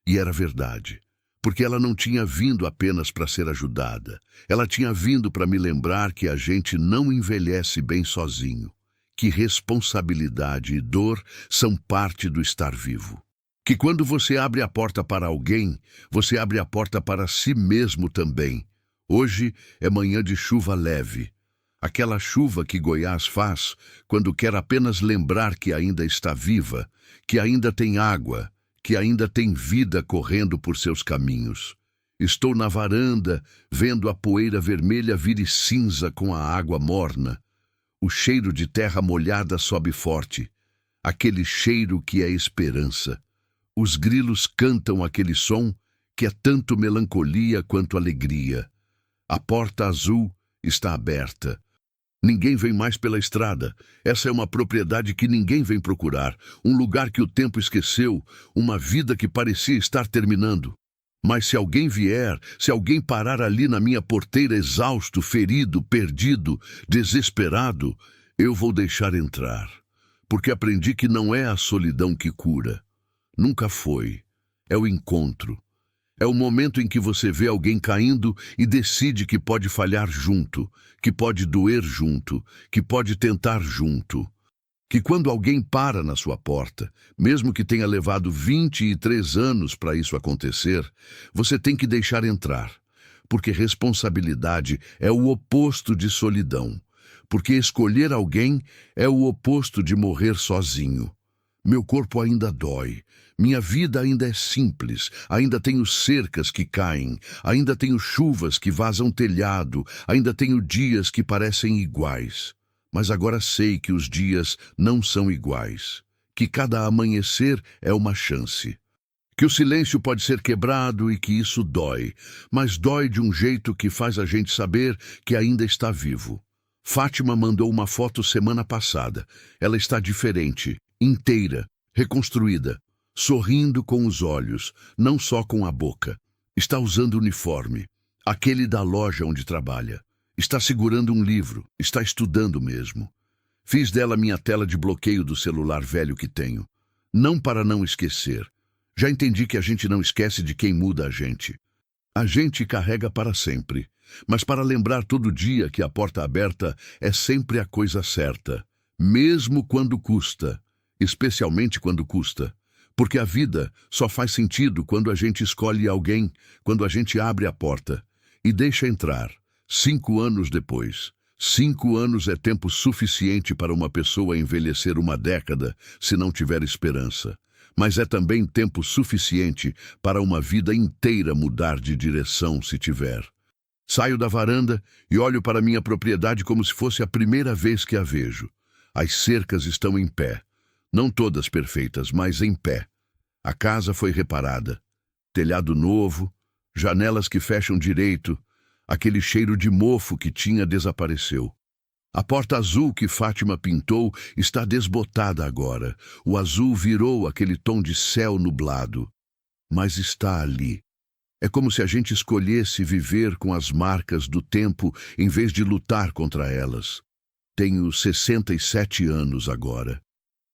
E era verdade. Porque ela não tinha vindo apenas para ser ajudada. Ela tinha vindo para me lembrar que a gente não envelhece bem sozinho. Que responsabilidade e dor são parte do estar vivo. Que quando você abre a porta para alguém, você abre a porta para si mesmo também. Hoje é manhã de chuva leve. Aquela chuva que Goiás faz quando quer apenas lembrar que ainda está viva, que ainda tem água, que ainda tem vida correndo por seus caminhos. Estou na varanda, vendo a poeira vermelha vir cinza com a água morna. O cheiro de terra molhada sobe forte. Aquele cheiro que é esperança. Os grilos cantam aquele som que é tanto melancolia quanto alegria. A porta azul está aberta. Ninguém vem mais pela estrada. Essa é uma propriedade que ninguém vem procurar. Um lugar que o tempo esqueceu. Uma vida que parecia estar terminando. Mas se alguém vier, se alguém parar ali na minha porteira exausto, ferido, perdido, desesperado, eu vou deixar entrar. Porque aprendi que não é a solidão que cura. Nunca foi. É o encontro. É o momento em que você vê alguém caindo e decide que pode falhar junto, que pode doer junto, que pode tentar junto. Que quando alguém para na sua porta, mesmo que tenha levado 23 anos para isso acontecer, você tem que deixar entrar. Porque responsabilidade é o oposto de solidão. Porque escolher alguém é o oposto de morrer sozinho. Meu corpo ainda dói. Minha vida ainda é simples, ainda tenho cercas que caem, ainda tenho chuvas que vazam telhado, ainda tenho dias que parecem iguais. Mas agora sei que os dias não são iguais, que cada amanhecer é uma chance. Que o silêncio pode ser quebrado e que isso dói, mas dói de um jeito que faz a gente saber que ainda está vivo. Fátima mandou uma foto semana passada. Ela está diferente, inteira, reconstruída. Sorrindo com os olhos, não só com a boca. Está usando uniforme, aquele da loja onde trabalha. Está segurando um livro, está estudando mesmo. Fiz dela minha tela de bloqueio do celular velho que tenho. Não para não esquecer. Já entendi que a gente não esquece de quem muda a gente. A gente carrega para sempre, mas para lembrar todo dia que a porta aberta é sempre a coisa certa, mesmo quando custa, especialmente quando custa. Porque a vida só faz sentido quando a gente escolhe alguém, quando a gente abre a porta e deixa entrar. 5 anos depois. 5 anos é tempo suficiente para uma pessoa envelhecer uma década se não tiver esperança. Mas é também tempo suficiente para uma vida inteira mudar de direção se tiver. Saio da varanda e olho para minha propriedade como se fosse a primeira vez que a vejo. As cercas estão em pé. Não todas perfeitas, mas em pé. A casa foi reparada. Telhado novo, janelas que fecham direito, aquele cheiro de mofo que tinha desapareceu. A porta azul que Fátima pintou está desbotada agora. O azul virou aquele tom de céu nublado. Mas está ali. É como se a gente escolhesse viver com as marcas do tempo em vez de lutar contra elas. Tenho 67 anos agora.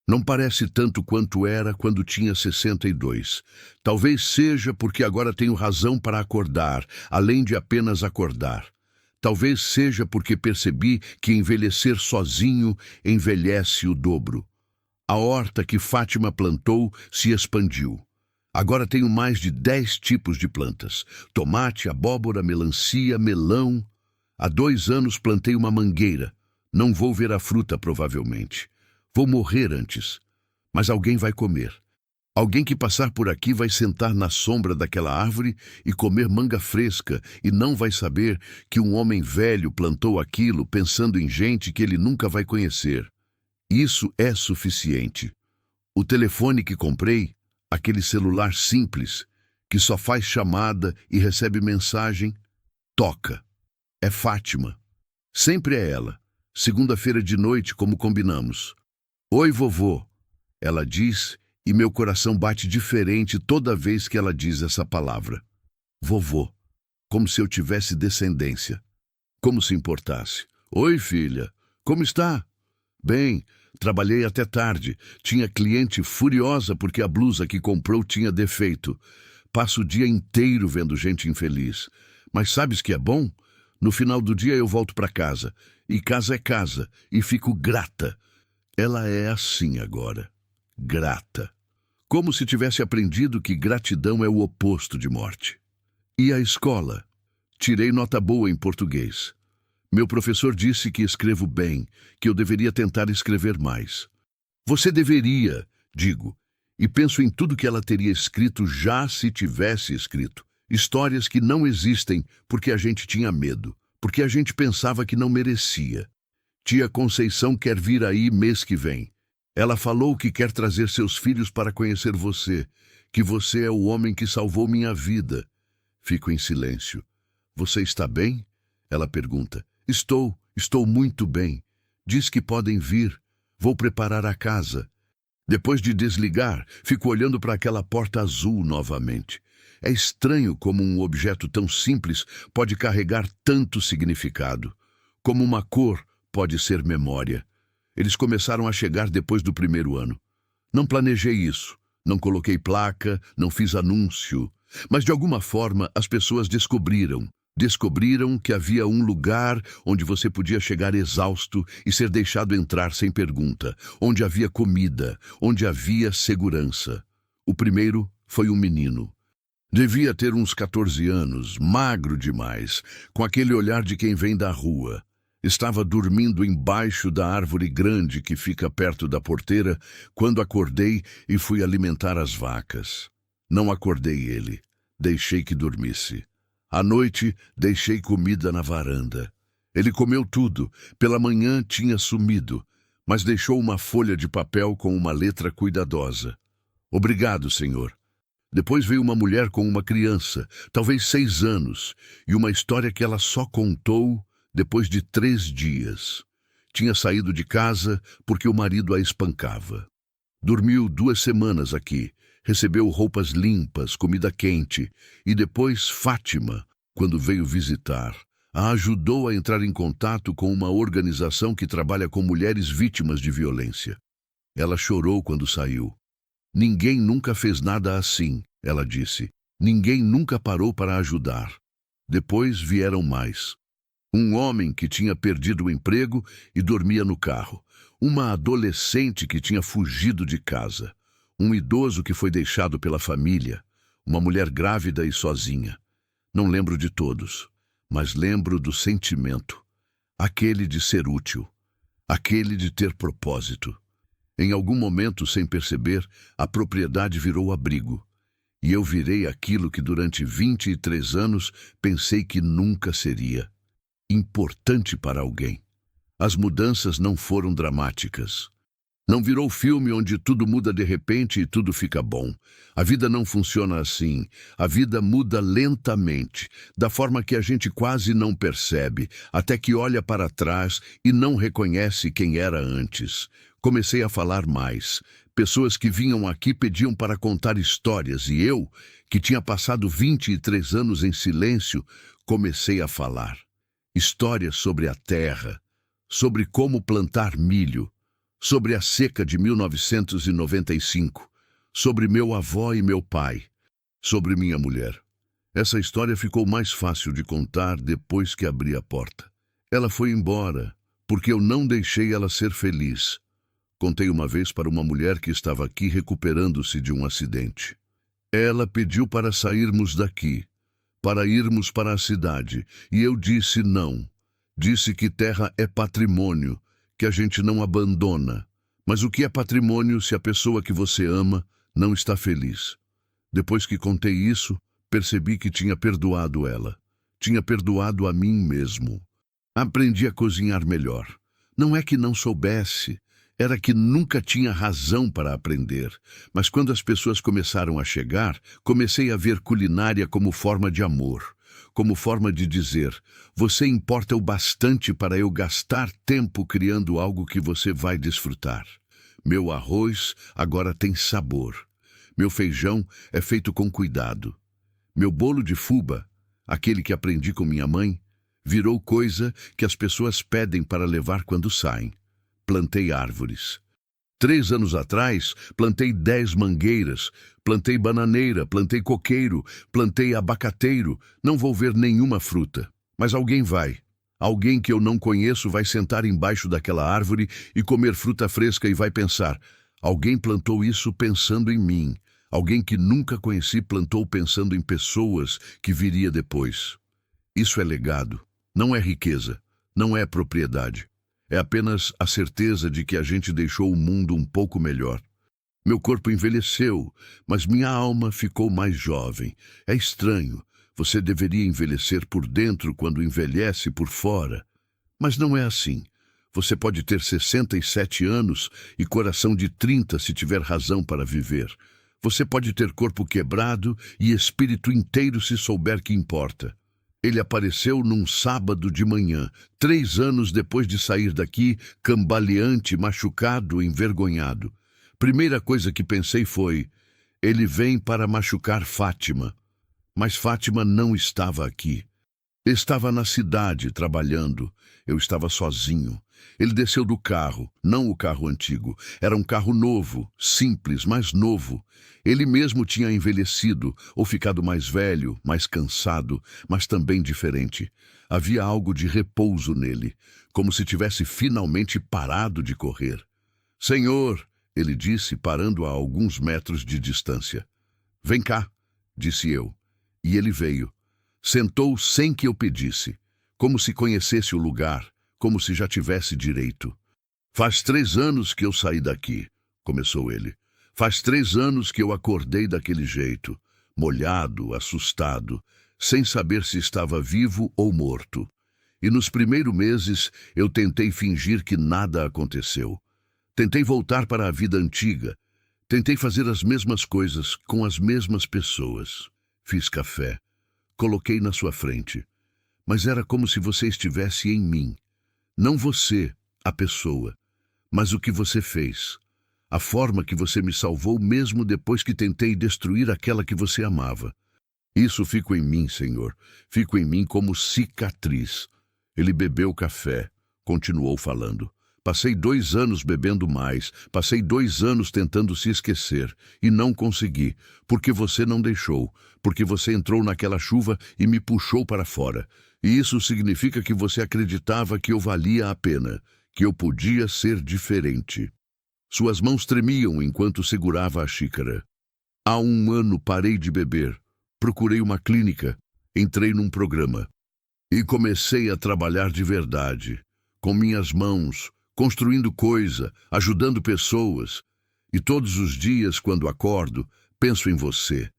Não parece tanto quanto era quando tinha 62. Talvez seja porque agora tenho razão para acordar, além de apenas acordar. Talvez seja porque percebi que envelhecer sozinho envelhece o dobro. A horta que Fátima plantou se expandiu. Agora tenho mais de 10 tipos de plantas: tomate, abóbora, melancia, melão. Há 2 anos plantei uma mangueira. Não vou ver a fruta, provavelmente. Vou morrer antes. Mas alguém vai comer. Alguém que passar por aqui vai sentar na sombra daquela árvore e comer manga fresca e não vai saber que um homem velho plantou aquilo pensando em gente que ele nunca vai conhecer. Isso é suficiente. O telefone que comprei, aquele celular simples, que só faz chamada e recebe mensagem, toca. É Fátima. Sempre é ela. Segunda-feira de noite, como combinamos. Oi, vovô, ela diz, e meu coração bate diferente toda vez que ela diz essa palavra. Vovô, como se eu tivesse descendência. Como se importasse. Oi, filha, como está? Bem, trabalhei até tarde. Tinha cliente furiosa porque a blusa que comprou tinha defeito. Passo o dia inteiro vendo gente infeliz. Mas sabes que é bom? No final do dia eu volto para casa. E casa é casa. E fico grata. Ela é assim agora. Grata. Como se tivesse aprendido que gratidão é o oposto de morte. E a escola? Tirei nota boa em português. Meu professor disse que escrevo bem, que eu deveria tentar escrever mais. Você deveria, digo, e penso em tudo que ela teria escrito já se tivesse escrito. Histórias que não existem porque a gente tinha medo, porque a gente pensava que não merecia. Tia Conceição quer vir aí mês que vem. Ela falou que quer trazer seus filhos para conhecer você, que você é o homem que salvou minha vida. Fico em silêncio. Você está bem? Ela pergunta. Estou muito bem. Diz que podem vir. Vou preparar a casa. Depois de desligar, fico olhando para aquela porta azul novamente. É estranho como um objeto tão simples pode carregar tanto significado. Como uma cor pode ser memória. Eles começaram a chegar depois do 1º ano. Não planejei isso. Não coloquei placa, não fiz anúncio. Mas de alguma forma as pessoas descobriram. Descobriram que havia um lugar onde você podia chegar exausto e ser deixado entrar sem pergunta, onde havia comida, onde havia segurança. O primeiro foi um menino. Devia ter uns 14 anos, magro demais, com aquele olhar de quem vem da rua. Estava dormindo embaixo da árvore grande que fica perto da porteira quando acordei e fui alimentar as vacas. Não acordei ele, deixei que dormisse. À noite, deixei comida na varanda. Ele comeu tudo. Pela manhã tinha sumido, mas deixou uma folha de papel com uma letra cuidadosa. Obrigado, senhor. Depois veio uma mulher com uma criança, talvez 6 anos, e uma história que ela só contou depois de 3 dias. Tinha saído de casa porque o marido a espancava. Dormiu 2 semanas aqui. Recebeu roupas limpas, comida quente, e depois Fátima, quando veio visitar, a ajudou a entrar em contato com uma organização que trabalha com mulheres vítimas de violência. Ela chorou quando saiu. Ninguém nunca fez nada assim, ela disse. Ninguém nunca parou para ajudar. Depois vieram mais. Um homem que tinha perdido o emprego e dormia no carro. Uma adolescente que tinha fugido de casa. Um idoso que foi deixado pela família, uma mulher grávida e sozinha. Não lembro de todos, mas lembro do sentimento, aquele de ser útil, aquele de ter propósito. Em algum momento, sem perceber, a propriedade virou abrigo, e eu virei aquilo que durante 23 anos pensei que nunca seria. Importante para alguém. As mudanças não foram dramáticas. Não virou filme onde tudo muda de repente e tudo fica bom. A vida não funciona assim. A vida muda lentamente, da forma que a gente quase não percebe, até que olha para trás e não reconhece quem era antes. Comecei a falar mais. Pessoas que vinham aqui pediam para contar histórias e eu, que tinha passado 23 anos em silêncio, comecei a falar. Histórias sobre a terra, sobre como plantar milho, sobre a seca de 1995, sobre meu avô e meu pai, sobre minha mulher. Essa história ficou mais fácil de contar depois que abri a porta. Ela foi embora, porque eu não deixei ela ser feliz. Contei uma vez para uma mulher que estava aqui recuperando-se de um acidente. Ela pediu para sairmos daqui, para irmos para a cidade, e eu disse não. Disse que terra é patrimônio, que a gente não abandona. Mas o que é patrimônio se a pessoa que você ama não está feliz? Depois que contei isso, percebi que tinha perdoado ela. Tinha perdoado a mim mesmo. Aprendi a cozinhar melhor. Não é que não soubesse, era que nunca tinha razão para aprender. Mas quando as pessoas começaram a chegar, comecei a ver culinária como forma de amor, como forma de dizer: você importa o bastante para eu gastar tempo criando algo que você vai desfrutar. Meu arroz agora tem sabor. Meu feijão é feito com cuidado. Meu bolo de fubá, aquele que aprendi com minha mãe, virou coisa que as pessoas pedem para levar quando saem. Plantei árvores. 3 anos atrás, plantei 10 mangueiras, plantei bananeira, plantei coqueiro, plantei abacateiro. Não vou ver nenhuma fruta, mas alguém vai. Alguém que eu não conheço vai sentar embaixo daquela árvore e comer fruta fresca e vai pensar: alguém plantou isso pensando em mim. Alguém que nunca conheci plantou pensando em pessoas que viria depois. Isso é legado, não é riqueza, não é propriedade. É apenas a certeza de que a gente deixou o mundo um pouco melhor. Meu corpo envelheceu, mas minha alma ficou mais jovem. É estranho. Você deveria envelhecer por dentro quando envelhece por fora. Mas não é assim. Você pode ter 67 anos e coração de 30 se tiver razão para viver. Você pode ter corpo quebrado e espírito inteiro se souber que importa. Ele apareceu num sábado de manhã, 3 anos depois de sair daqui, cambaleante, machucado, envergonhado. Primeira coisa que pensei foi: ele vem para machucar Fátima. Mas Fátima não estava aqui. Estava na cidade, trabalhando. Eu estava sozinho. Ele desceu do carro, não o carro antigo. Era um carro novo, simples, mas novo. Ele mesmo tinha envelhecido, ou ficado mais velho, mais cansado, mas também diferente. Havia algo de repouso nele, como se tivesse finalmente parado de correr. Senhor, ele disse, parando a alguns metros de distância. Vem cá, disse eu. E ele veio. Sentou sem que eu pedisse, como se conhecesse o lugar, como se já tivesse direito. Faz 3 anos que eu saí daqui, começou ele. Faz 3 anos que eu acordei daquele jeito, molhado, assustado, sem saber se estava vivo ou morto. E nos primeiros meses eu tentei fingir que nada aconteceu. Tentei voltar para a vida antiga. Tentei fazer as mesmas coisas com as mesmas pessoas. Fiz café. Coloquei na sua frente. Mas era como se você estivesse em mim. Não você, a pessoa, mas o que você fez. A forma que você me salvou mesmo depois que tentei destruir aquela que você amava. Isso fica em mim, Senhor. Fica em mim como cicatriz. Ele bebeu café. Continuou falando. Passei 2 anos bebendo mais. Passei 2 anos tentando se esquecer. E não consegui. Porque você não deixou. Porque você entrou naquela chuva e me puxou para fora. E isso significa que você acreditava que eu valia a pena. Que eu podia ser diferente. Suas mãos tremiam enquanto segurava a xícara. Há 1 ano parei de beber. Procurei uma clínica. Entrei num programa. E comecei a trabalhar de verdade. Com minhas mãos, construindo coisa, ajudando pessoas. E todos os dias, quando acordo, penso em você.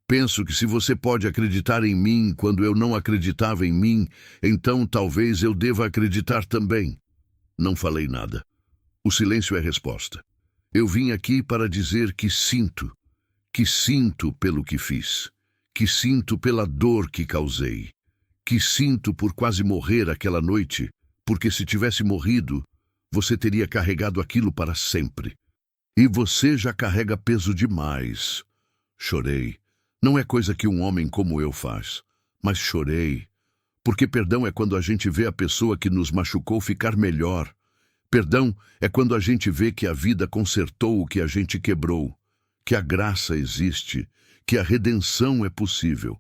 Penso que se você pode acreditar em mim quando eu não acreditava em mim, então talvez eu deva acreditar também. Não falei nada. O silêncio é resposta. Eu vim aqui para dizer que sinto pelo que fiz, que sinto pela dor que causei, que sinto por quase morrer aquela noite, porque se tivesse morrido, você teria carregado aquilo para sempre. E você já carrega peso demais. Chorei. Não é coisa que um homem como eu faz, mas chorei. Porque perdão é quando a gente vê a pessoa que nos machucou ficar melhor. Perdão é quando a gente vê que a vida consertou o que a gente quebrou, que a graça existe, que a redenção é possível.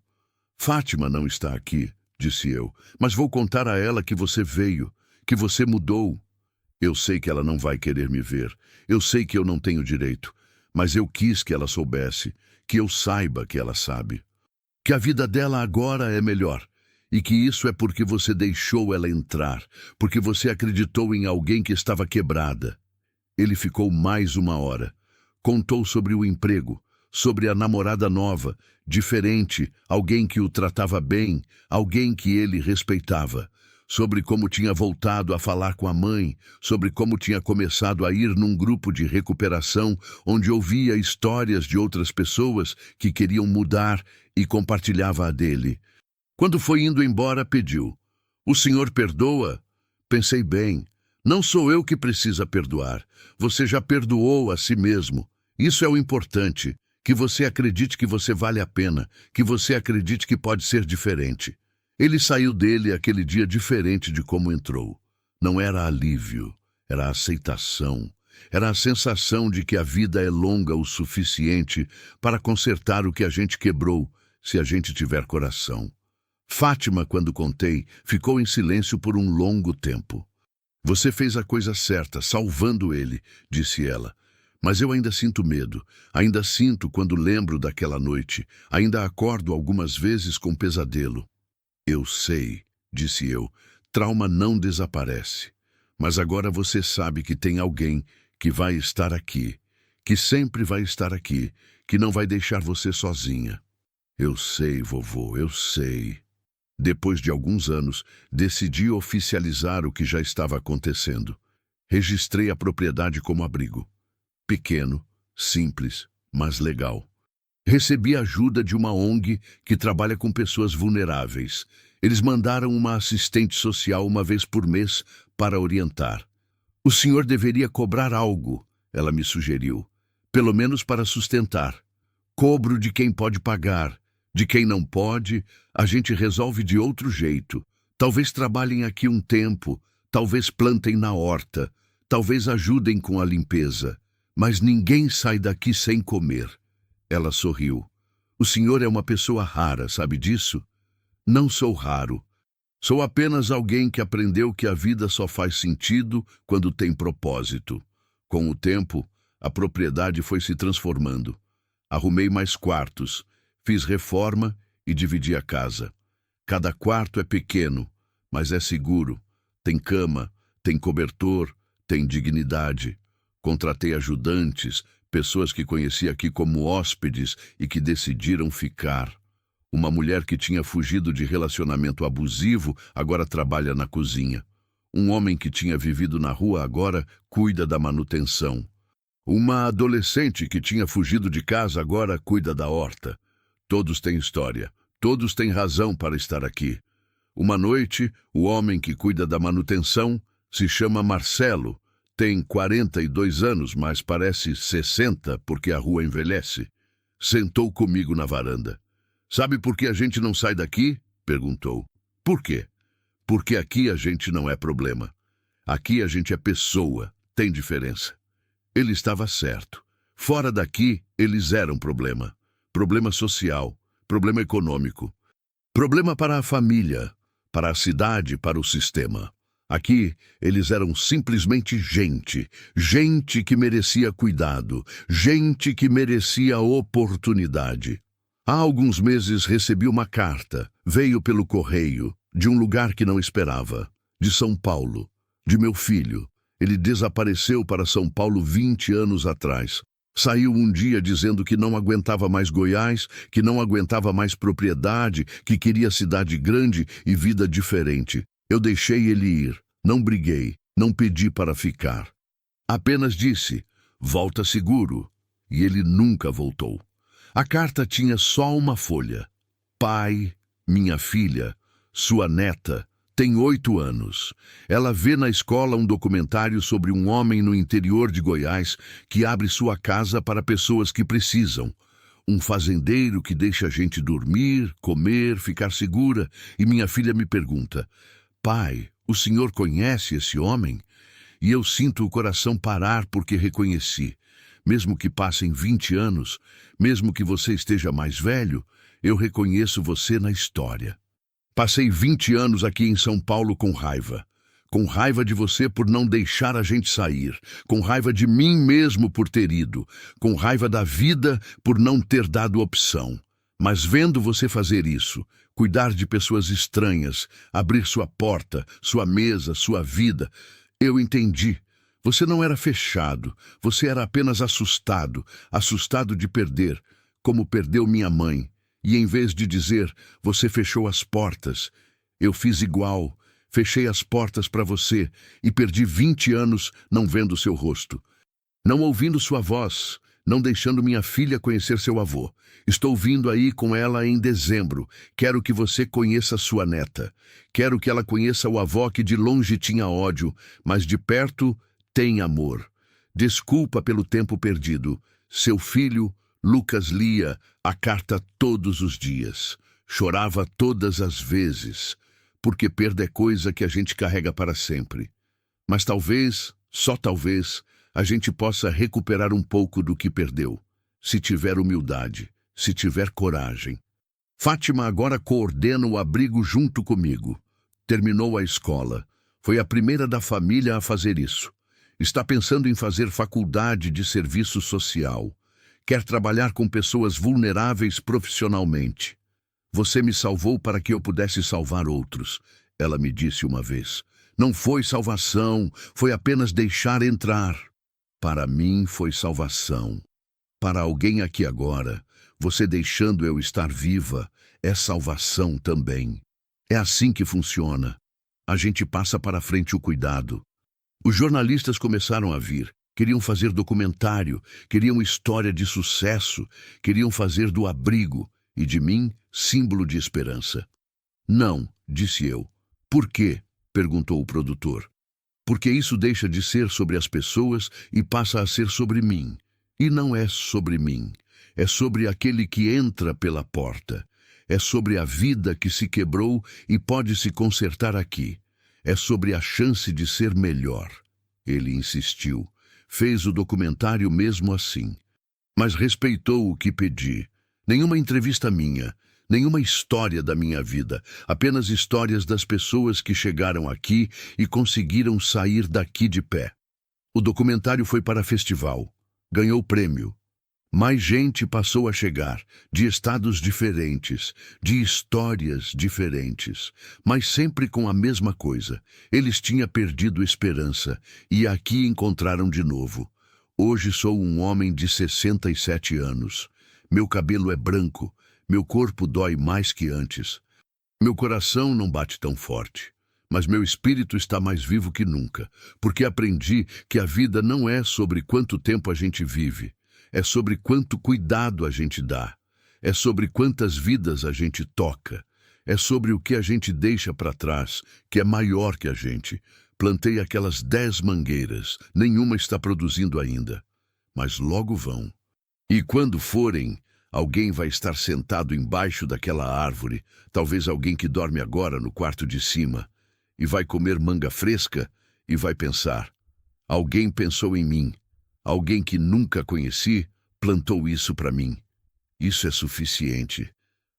Fátima não está aqui, disse eu, mas vou contar a ela que você veio, que você mudou. Eu sei que ela não vai querer me ver, eu sei que eu não tenho direito, mas eu quis que ela soubesse, que eu saiba que ela sabe. Que a vida dela agora é melhor, e que isso é porque você deixou ela entrar, porque você acreditou em alguém que estava quebrada. Ele ficou mais 1 hora. Contou sobre o emprego, sobre a namorada nova, diferente, alguém que o tratava bem, alguém que ele respeitava. Sobre como tinha voltado a falar com a mãe, sobre como tinha começado a ir num grupo de recuperação, onde ouvia histórias de outras pessoas que queriam mudar e compartilhava a dele. Quando foi indo embora, pediu: "O senhor perdoa?" Pensei bem. Não sou eu que precisa perdoar. Você já perdoou a si mesmo. Isso é o importante. Que você acredite que você vale a pena, que você acredite que pode ser diferente. Ele saiu dele aquele dia diferente de como entrou. Não era alívio, era aceitação. Era a sensação de que a vida é longa o suficiente para consertar o que a gente quebrou, se a gente tiver coração. Fátima, quando contei, ficou em silêncio por um longo tempo. "Você fez a coisa certa, salvando ele", disse ela. "Mas eu ainda sinto medo, ainda sinto quando lembro daquela noite, ainda acordo algumas vezes com pesadelo." "Eu sei", disse eu, "trauma não desaparece. Mas agora você sabe que tem alguém que vai estar aqui, que sempre vai estar aqui, que não vai deixar você sozinha." "Eu sei, vovô, eu sei." Depois de alguns anos, decidi oficializar o que já estava acontecendo. Registrei a propriedade como abrigo. Pequeno, simples, mas legal. Recebi ajuda de uma ONG que trabalha com pessoas vulneráveis. Eles mandaram uma assistente social 1 vez por mês para orientar. "O senhor deveria cobrar algo", ela me sugeriu. "Pelo menos para sustentar. Cobro de quem pode pagar. De quem não pode, a gente resolve de outro jeito. Talvez trabalhem aqui um tempo, talvez plantem na horta, talvez ajudem com a limpeza. Mas ninguém sai daqui sem comer." Ela sorriu. "O senhor é uma pessoa rara, sabe disso?" "Não sou raro. Sou apenas alguém que aprendeu que a vida só faz sentido quando tem propósito." Com o tempo, a propriedade foi se transformando. Arrumei mais quartos, fiz reforma e dividi a casa. Cada quarto é pequeno, mas é seguro. Tem cama, tem cobertor, tem dignidade. Contratei ajudantes, pessoas que conheci aqui como hóspedes e que decidiram ficar. Uma mulher que tinha fugido de relacionamento abusivo agora trabalha na cozinha. Um homem que tinha vivido na rua agora cuida da manutenção. Uma adolescente que tinha fugido de casa agora cuida da horta. Todos têm história, todos têm razão para estar aqui. Uma noite, o homem que cuida da manutenção se chama Marcelo. Tem 42 anos, mas parece 60 porque a rua envelhece. Sentou comigo na varanda. "Sabe por que a gente não sai daqui?" perguntou. "Por quê?" "Porque aqui a gente não é problema. Aqui a gente é pessoa, tem diferença." Ele estava certo. Fora daqui, eles eram problema. Problema social, problema econômico. Problema para a família, para a cidade, para o sistema. Aqui, eles eram simplesmente gente. Gente que merecia cuidado. Gente que merecia oportunidade. Há alguns meses recebi uma carta. Veio pelo correio, de um lugar que não esperava. De São Paulo. De meu filho. Ele desapareceu para São Paulo 20 anos atrás. Saiu um dia dizendo que não aguentava mais Goiás, que não aguentava mais propriedade, que queria cidade grande e vida diferente. Eu deixei ele ir, não briguei, não pedi para ficar. Apenas disse: "Volta seguro." E ele nunca voltou. A carta tinha só uma folha. "Pai, minha filha, sua neta, tem 8 anos. Ela vê na escola um documentário sobre um homem no interior de Goiás que abre sua casa para pessoas que precisam. Um fazendeiro que deixa a gente dormir, comer, ficar segura. E minha filha me pergunta: "Pai, o senhor conhece esse homem?" E eu sinto o coração parar porque reconheci. Mesmo que passem 20 anos, mesmo que você esteja mais velho, eu reconheço você na história. Passei 20 anos aqui em São Paulo com raiva. com raiva de você por não deixar a gente sair, com raiva de mim mesmo por ter ido, com raiva da vida por não ter dado opção. Mas vendo você fazer isso, cuidar de pessoas estranhas, abrir sua porta, sua mesa, sua vida, eu entendi. Você não era fechado, você era apenas assustado, assustado de perder, como perdeu minha mãe. E em vez de dizer, você fechou as portas, eu fiz igual. Fechei as portas para você e perdi 20 anos não vendo seu rosto, não ouvindo sua voz, não deixando minha filha conhecer seu avô. Estou vindo aí com ela em dezembro. Quero que você conheça sua neta. Quero que ela conheça o avô que de longe tinha ódio, mas de perto tem amor. Desculpa pelo tempo perdido. Seu filho, Lucas, lia a carta todos os dias. Chorava todas as vezes. Porque perda é coisa que a gente carrega para sempre. Mas talvez, só talvez, a gente possa recuperar um pouco do que perdeu, se tiver humildade, se tiver coragem. Fátima agora coordena o abrigo junto comigo. Terminou a escola. Foi a primeira da família a fazer isso. Está pensando em fazer faculdade de serviço social. Quer trabalhar com pessoas vulneráveis profissionalmente. Você me salvou para que eu pudesse salvar outros, ela me disse uma vez. Não foi salvação, foi apenas deixar entrar. Para mim foi salvação. Para alguém aqui agora, você deixando eu estar viva, é salvação também. É assim que funciona. A gente passa para frente o cuidado. Os jornalistas começaram a vir. Queriam fazer documentário, queriam história de sucesso, queriam fazer do abrigo. E de mim, símbolo de esperança. Não, disse eu. Por quê? Perguntou o produtor. Porque isso deixa de ser sobre as pessoas e passa a ser sobre mim. E não é sobre mim. É sobre aquele que entra pela porta. É sobre a vida que se quebrou e pode se consertar aqui. É sobre a chance de ser melhor. Ele insistiu. Fez o documentário mesmo assim. Mas respeitou o que pedi. Nenhuma entrevista minha, nenhuma história da minha vida, apenas histórias das pessoas que chegaram aqui e conseguiram sair daqui de pé. O documentário foi para festival, ganhou prêmio. Mais gente passou a chegar, de estados diferentes, de histórias diferentes, mas sempre com a mesma coisa. Eles tinham perdido esperança e aqui encontraram de novo. Hoje sou um homem de 67 anos. Meu cabelo é branco, meu corpo dói mais que antes. Meu coração não bate tão forte, mas meu espírito está mais vivo que nunca, porque aprendi que a vida não é sobre quanto tempo a gente vive, é sobre quanto cuidado a gente dá, é sobre quantas vidas a gente toca, é sobre o que a gente deixa para trás, que é maior que a gente. Plantei aquelas 10 mangueiras, nenhuma está produzindo ainda, mas logo vão. E quando forem, alguém vai estar sentado embaixo daquela árvore, talvez alguém que dorme agora no quarto de cima, e vai comer manga fresca e vai pensar, alguém pensou em mim, alguém que nunca conheci plantou isso para mim. Isso é suficiente.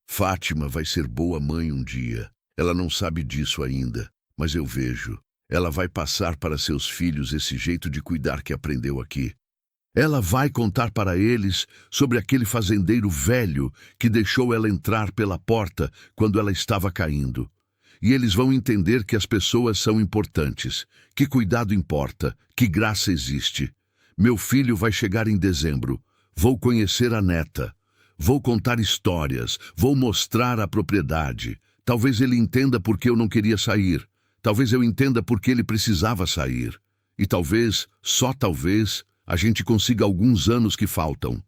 Fátima vai ser boa mãe um dia. Ela não sabe disso ainda, mas eu vejo. Ela vai passar para seus filhos esse jeito de cuidar que aprendeu aqui. Ela vai contar para eles sobre aquele fazendeiro velho que deixou ela entrar pela porta quando ela estava caindo. E eles vão entender que as pessoas são importantes, que cuidado importa, que graça existe. Meu filho vai chegar em dezembro. Vou conhecer a neta. Vou contar histórias. Vou mostrar a propriedade. Talvez ele entenda por que eu não queria sair. Talvez eu entenda por que ele precisava sair. E talvez, só talvez, a gente consiga alguns anos que faltam.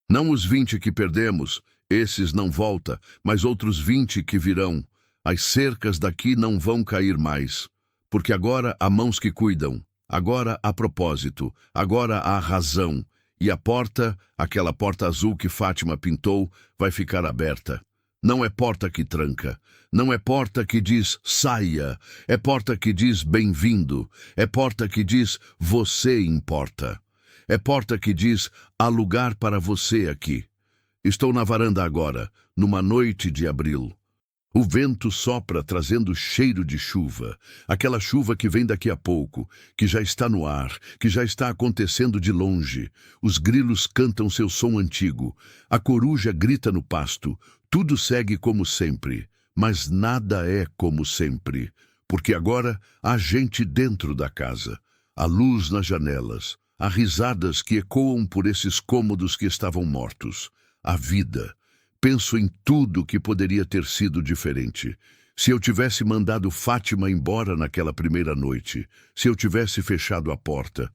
Não os 20 que perdemos, esses não voltam, mas outros 20 que virão. As cercas daqui não vão cair mais, porque agora há mãos que cuidam, agora há propósito, agora há razão, e a porta, aquela porta azul que Fátima pintou, vai ficar aberta. Não é porta que tranca, não é porta que diz saia, é porta que diz bem-vindo, é porta que diz você importa. É porta que diz, há lugar para você aqui. Estou na varanda agora, numa noite de abril. O vento sopra trazendo cheiro de chuva, aquela chuva que vem daqui a pouco, que já está no ar, que já está acontecendo de longe. Os grilos cantam seu som antigo, a coruja grita no pasto, tudo segue como sempre, mas nada é como sempre, porque agora há gente dentro da casa, há luz nas janelas, há risadas que ecoam por esses cômodos que estavam mortos, há vida. Penso em tudo que poderia ter sido diferente. Se eu tivesse mandado Fátima embora naquela primeira noite, se eu tivesse fechado a porta,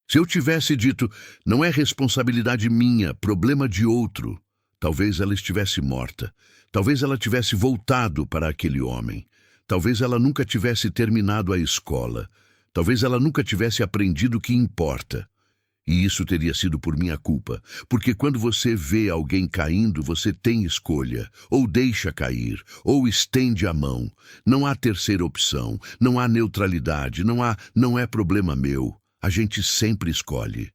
se eu tivesse dito, não é responsabilidade minha, problema de outro, talvez ela estivesse morta, talvez ela tivesse voltado para aquele homem, talvez ela nunca tivesse terminado a escola, talvez ela nunca tivesse aprendido o que importa. E isso teria sido por minha culpa, porque quando você vê alguém caindo, você tem escolha, ou deixa cair, ou estende a mão. Não há terceira opção, não há neutralidade, não é problema meu. A gente sempre escolhe.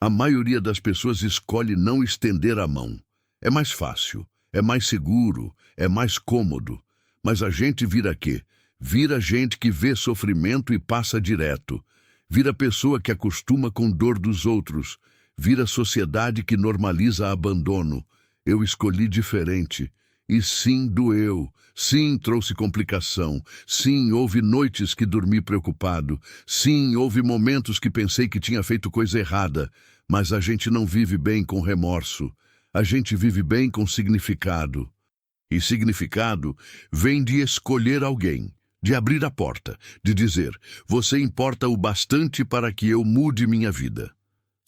A maioria das pessoas escolhe não estender a mão. É mais fácil, é mais seguro, é mais cômodo. Mas a gente vira quê? Vira gente que vê sofrimento e passa direto. Vira pessoa que acostuma com dor dos outros. Vira sociedade que normaliza abandono. Eu escolhi diferente. E sim, doeu. Sim, trouxe complicação. Sim, houve noites que dormi preocupado. Sim, houve momentos que pensei que tinha feito coisa errada. Mas a gente não vive bem com remorso. A gente vive bem com significado. E significado vem de escolher alguém. De abrir a porta, de dizer, você importa o bastante para que eu mude minha vida.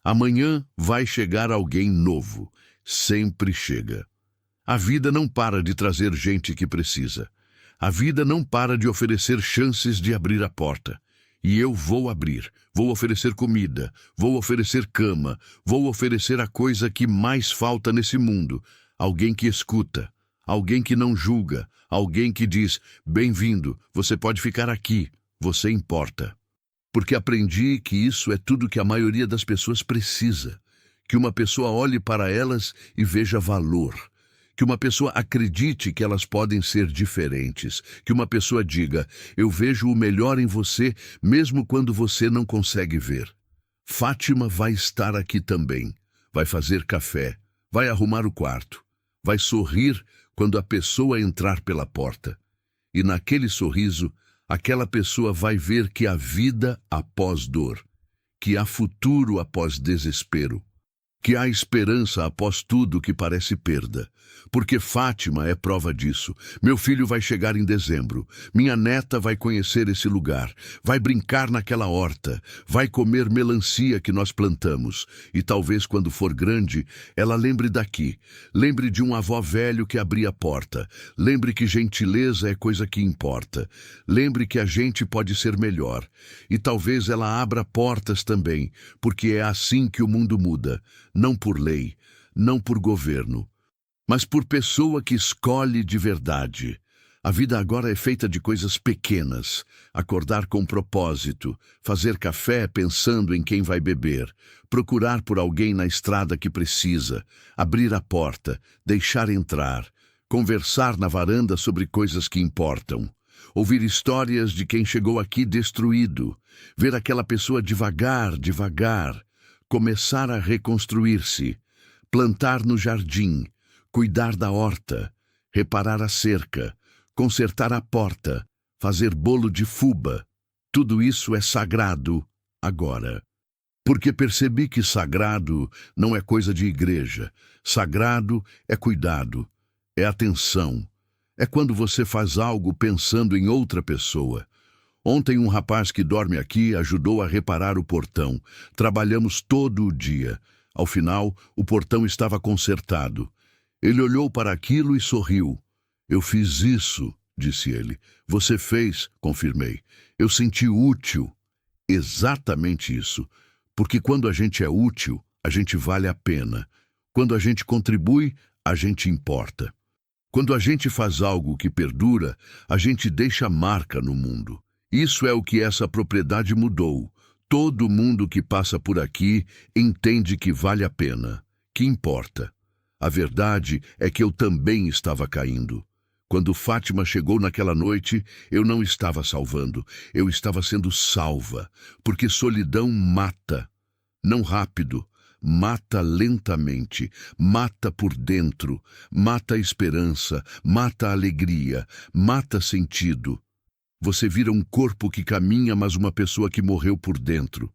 Amanhã vai chegar alguém novo. Sempre chega. A vida não para de trazer gente que precisa. A vida não para de oferecer chances de abrir a porta. E eu vou abrir, vou oferecer comida, vou oferecer cama, vou oferecer a coisa que mais falta nesse mundo. Alguém que escuta. Alguém que não julga, alguém que diz, bem-vindo, você pode ficar aqui, você importa. Porque aprendi que isso é tudo que a maioria das pessoas precisa. Que uma pessoa olhe para elas e veja valor. Que uma pessoa acredite que elas podem ser diferentes. Que uma pessoa diga, eu vejo o melhor em você, mesmo quando você não consegue ver. Fátima vai estar aqui também. Vai fazer café, vai arrumar o quarto, vai sorrir quando a pessoa entrar pela porta. E naquele sorriso, aquela pessoa vai ver que há vida após dor, que há futuro após desespero, que há esperança após tudo que parece perda. Porque Fátima é prova disso. Meu filho vai chegar em dezembro. Minha neta vai conhecer esse lugar. Vai brincar naquela horta. Vai comer melancia que nós plantamos. E talvez quando for grande, ela lembre daqui. Lembre de um avô velho que abria a porta. Lembre que gentileza é coisa que importa. Lembre que a gente pode ser melhor. E talvez ela abra portas também, porque é assim que o mundo muda. Não por lei, não por governo, mas por pessoa que escolhe de verdade. A vida agora é feita de coisas pequenas. Acordar com propósito, fazer café pensando em quem vai beber, procurar por alguém na estrada que precisa, abrir a porta, deixar entrar, conversar na varanda sobre coisas que importam, ouvir histórias de quem chegou aqui destruído, ver aquela pessoa devagar, começar a reconstruir-se, plantar no jardim, cuidar da horta, reparar a cerca, consertar a porta, fazer bolo de fubá. Tudo isso é sagrado agora. Porque percebi que sagrado não é coisa de igreja. Sagrado é cuidado, é atenção. É quando você faz algo pensando em outra pessoa. Ontem um rapaz que dorme aqui ajudou a reparar o portão. Trabalhamos todo o dia. Ao final, o portão estava consertado. Ele olhou para aquilo e sorriu. Eu fiz isso, disse ele. Você fez, confirmei. Eu senti útil. Exatamente isso. Porque quando a gente é útil, a gente vale a pena. Quando a gente contribui, a gente importa. Quando a gente faz algo que perdura, a gente deixa marca no mundo. Isso é o que essa propriedade mudou. Todo mundo que passa por aqui entende que vale a pena, que importa. A verdade é que eu também estava caindo. Quando Fátima chegou naquela noite, eu não estava salvando, eu estava sendo salva, porque solidão mata, não rápido, mata lentamente, mata por dentro, mata a esperança, mata a alegria, mata sentido. Você vira um corpo que caminha, mas uma pessoa que morreu por dentro.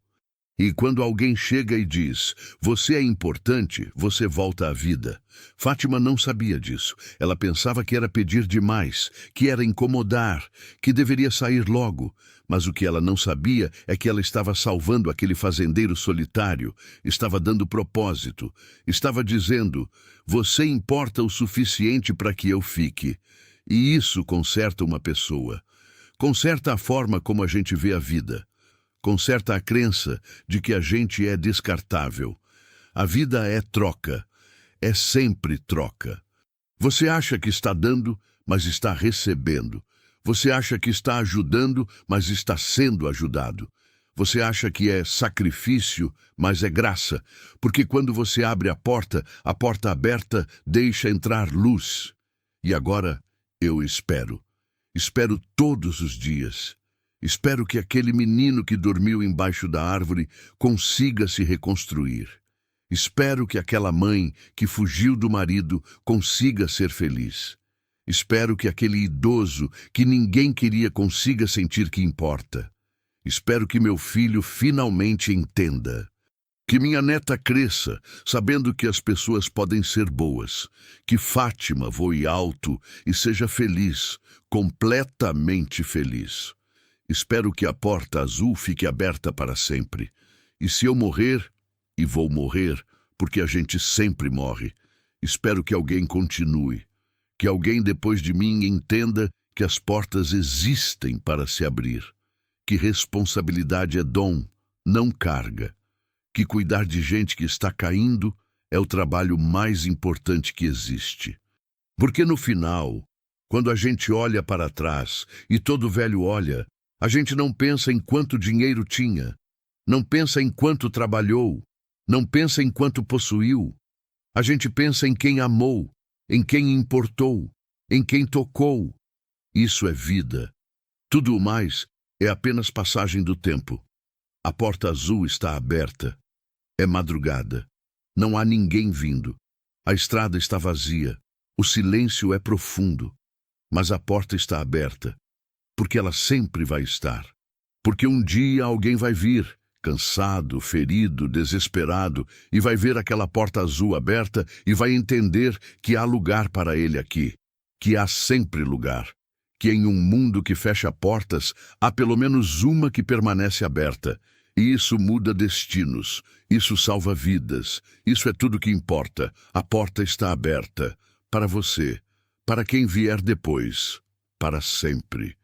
E quando alguém chega e diz, você é importante, você volta à vida. Fátima não sabia disso. Ela pensava que era pedir demais, que era incomodar, que deveria sair logo. Mas o que ela não sabia é que ela estava salvando aquele fazendeiro solitário, estava dando propósito, estava dizendo, você importa o suficiente para que eu fique. E isso conserta uma pessoa. Conserta a forma como a gente vê a vida. Conserta a crença de que a gente é descartável. A vida é troca. É sempre troca. Você acha que está dando, mas está recebendo. Você acha que está ajudando, mas está sendo ajudado. Você acha que é sacrifício, mas é graça. Porque quando você abre a porta aberta deixa entrar luz. E agora eu espero. Espero todos os dias. Espero que aquele menino que dormiu embaixo da árvore consiga se reconstruir. Espero que aquela mãe que fugiu do marido consiga ser feliz. Espero que aquele idoso que ninguém queria consiga sentir que importa. Espero que meu filho finalmente entenda. Que minha neta cresça, sabendo que as pessoas podem ser boas. Que Fátima voe alto e seja feliz, completamente feliz. Espero que a porta azul fique aberta para sempre. E se eu morrer, e vou morrer, porque a gente sempre morre, espero que alguém continue. Que alguém depois de mim entenda que as portas existem para se abrir. Que responsabilidade é dom, não carga. Que cuidar de gente que está caindo é o trabalho mais importante que existe. Porque no final, quando a gente olha para trás e todo velho olha, a gente não pensa em quanto dinheiro tinha, não pensa em quanto trabalhou, não pensa em quanto possuiu. A gente pensa em quem amou, em quem importou, em quem tocou. Isso é vida. Tudo o mais é apenas passagem do tempo. A porta azul está aberta. É madrugada. Não há ninguém vindo. A estrada está vazia. O silêncio é profundo. Mas a porta está aberta. Porque ela sempre vai estar. Porque um dia alguém vai vir, cansado, ferido, desesperado, e vai ver aquela porta azul aberta e vai entender que há lugar para ele aqui. Que há sempre lugar. Que em um mundo que fecha portas, há pelo menos uma que permanece aberta. E isso muda destinos, isso salva vidas, isso é tudo que importa. A porta está aberta, para você, para quem vier depois, para sempre.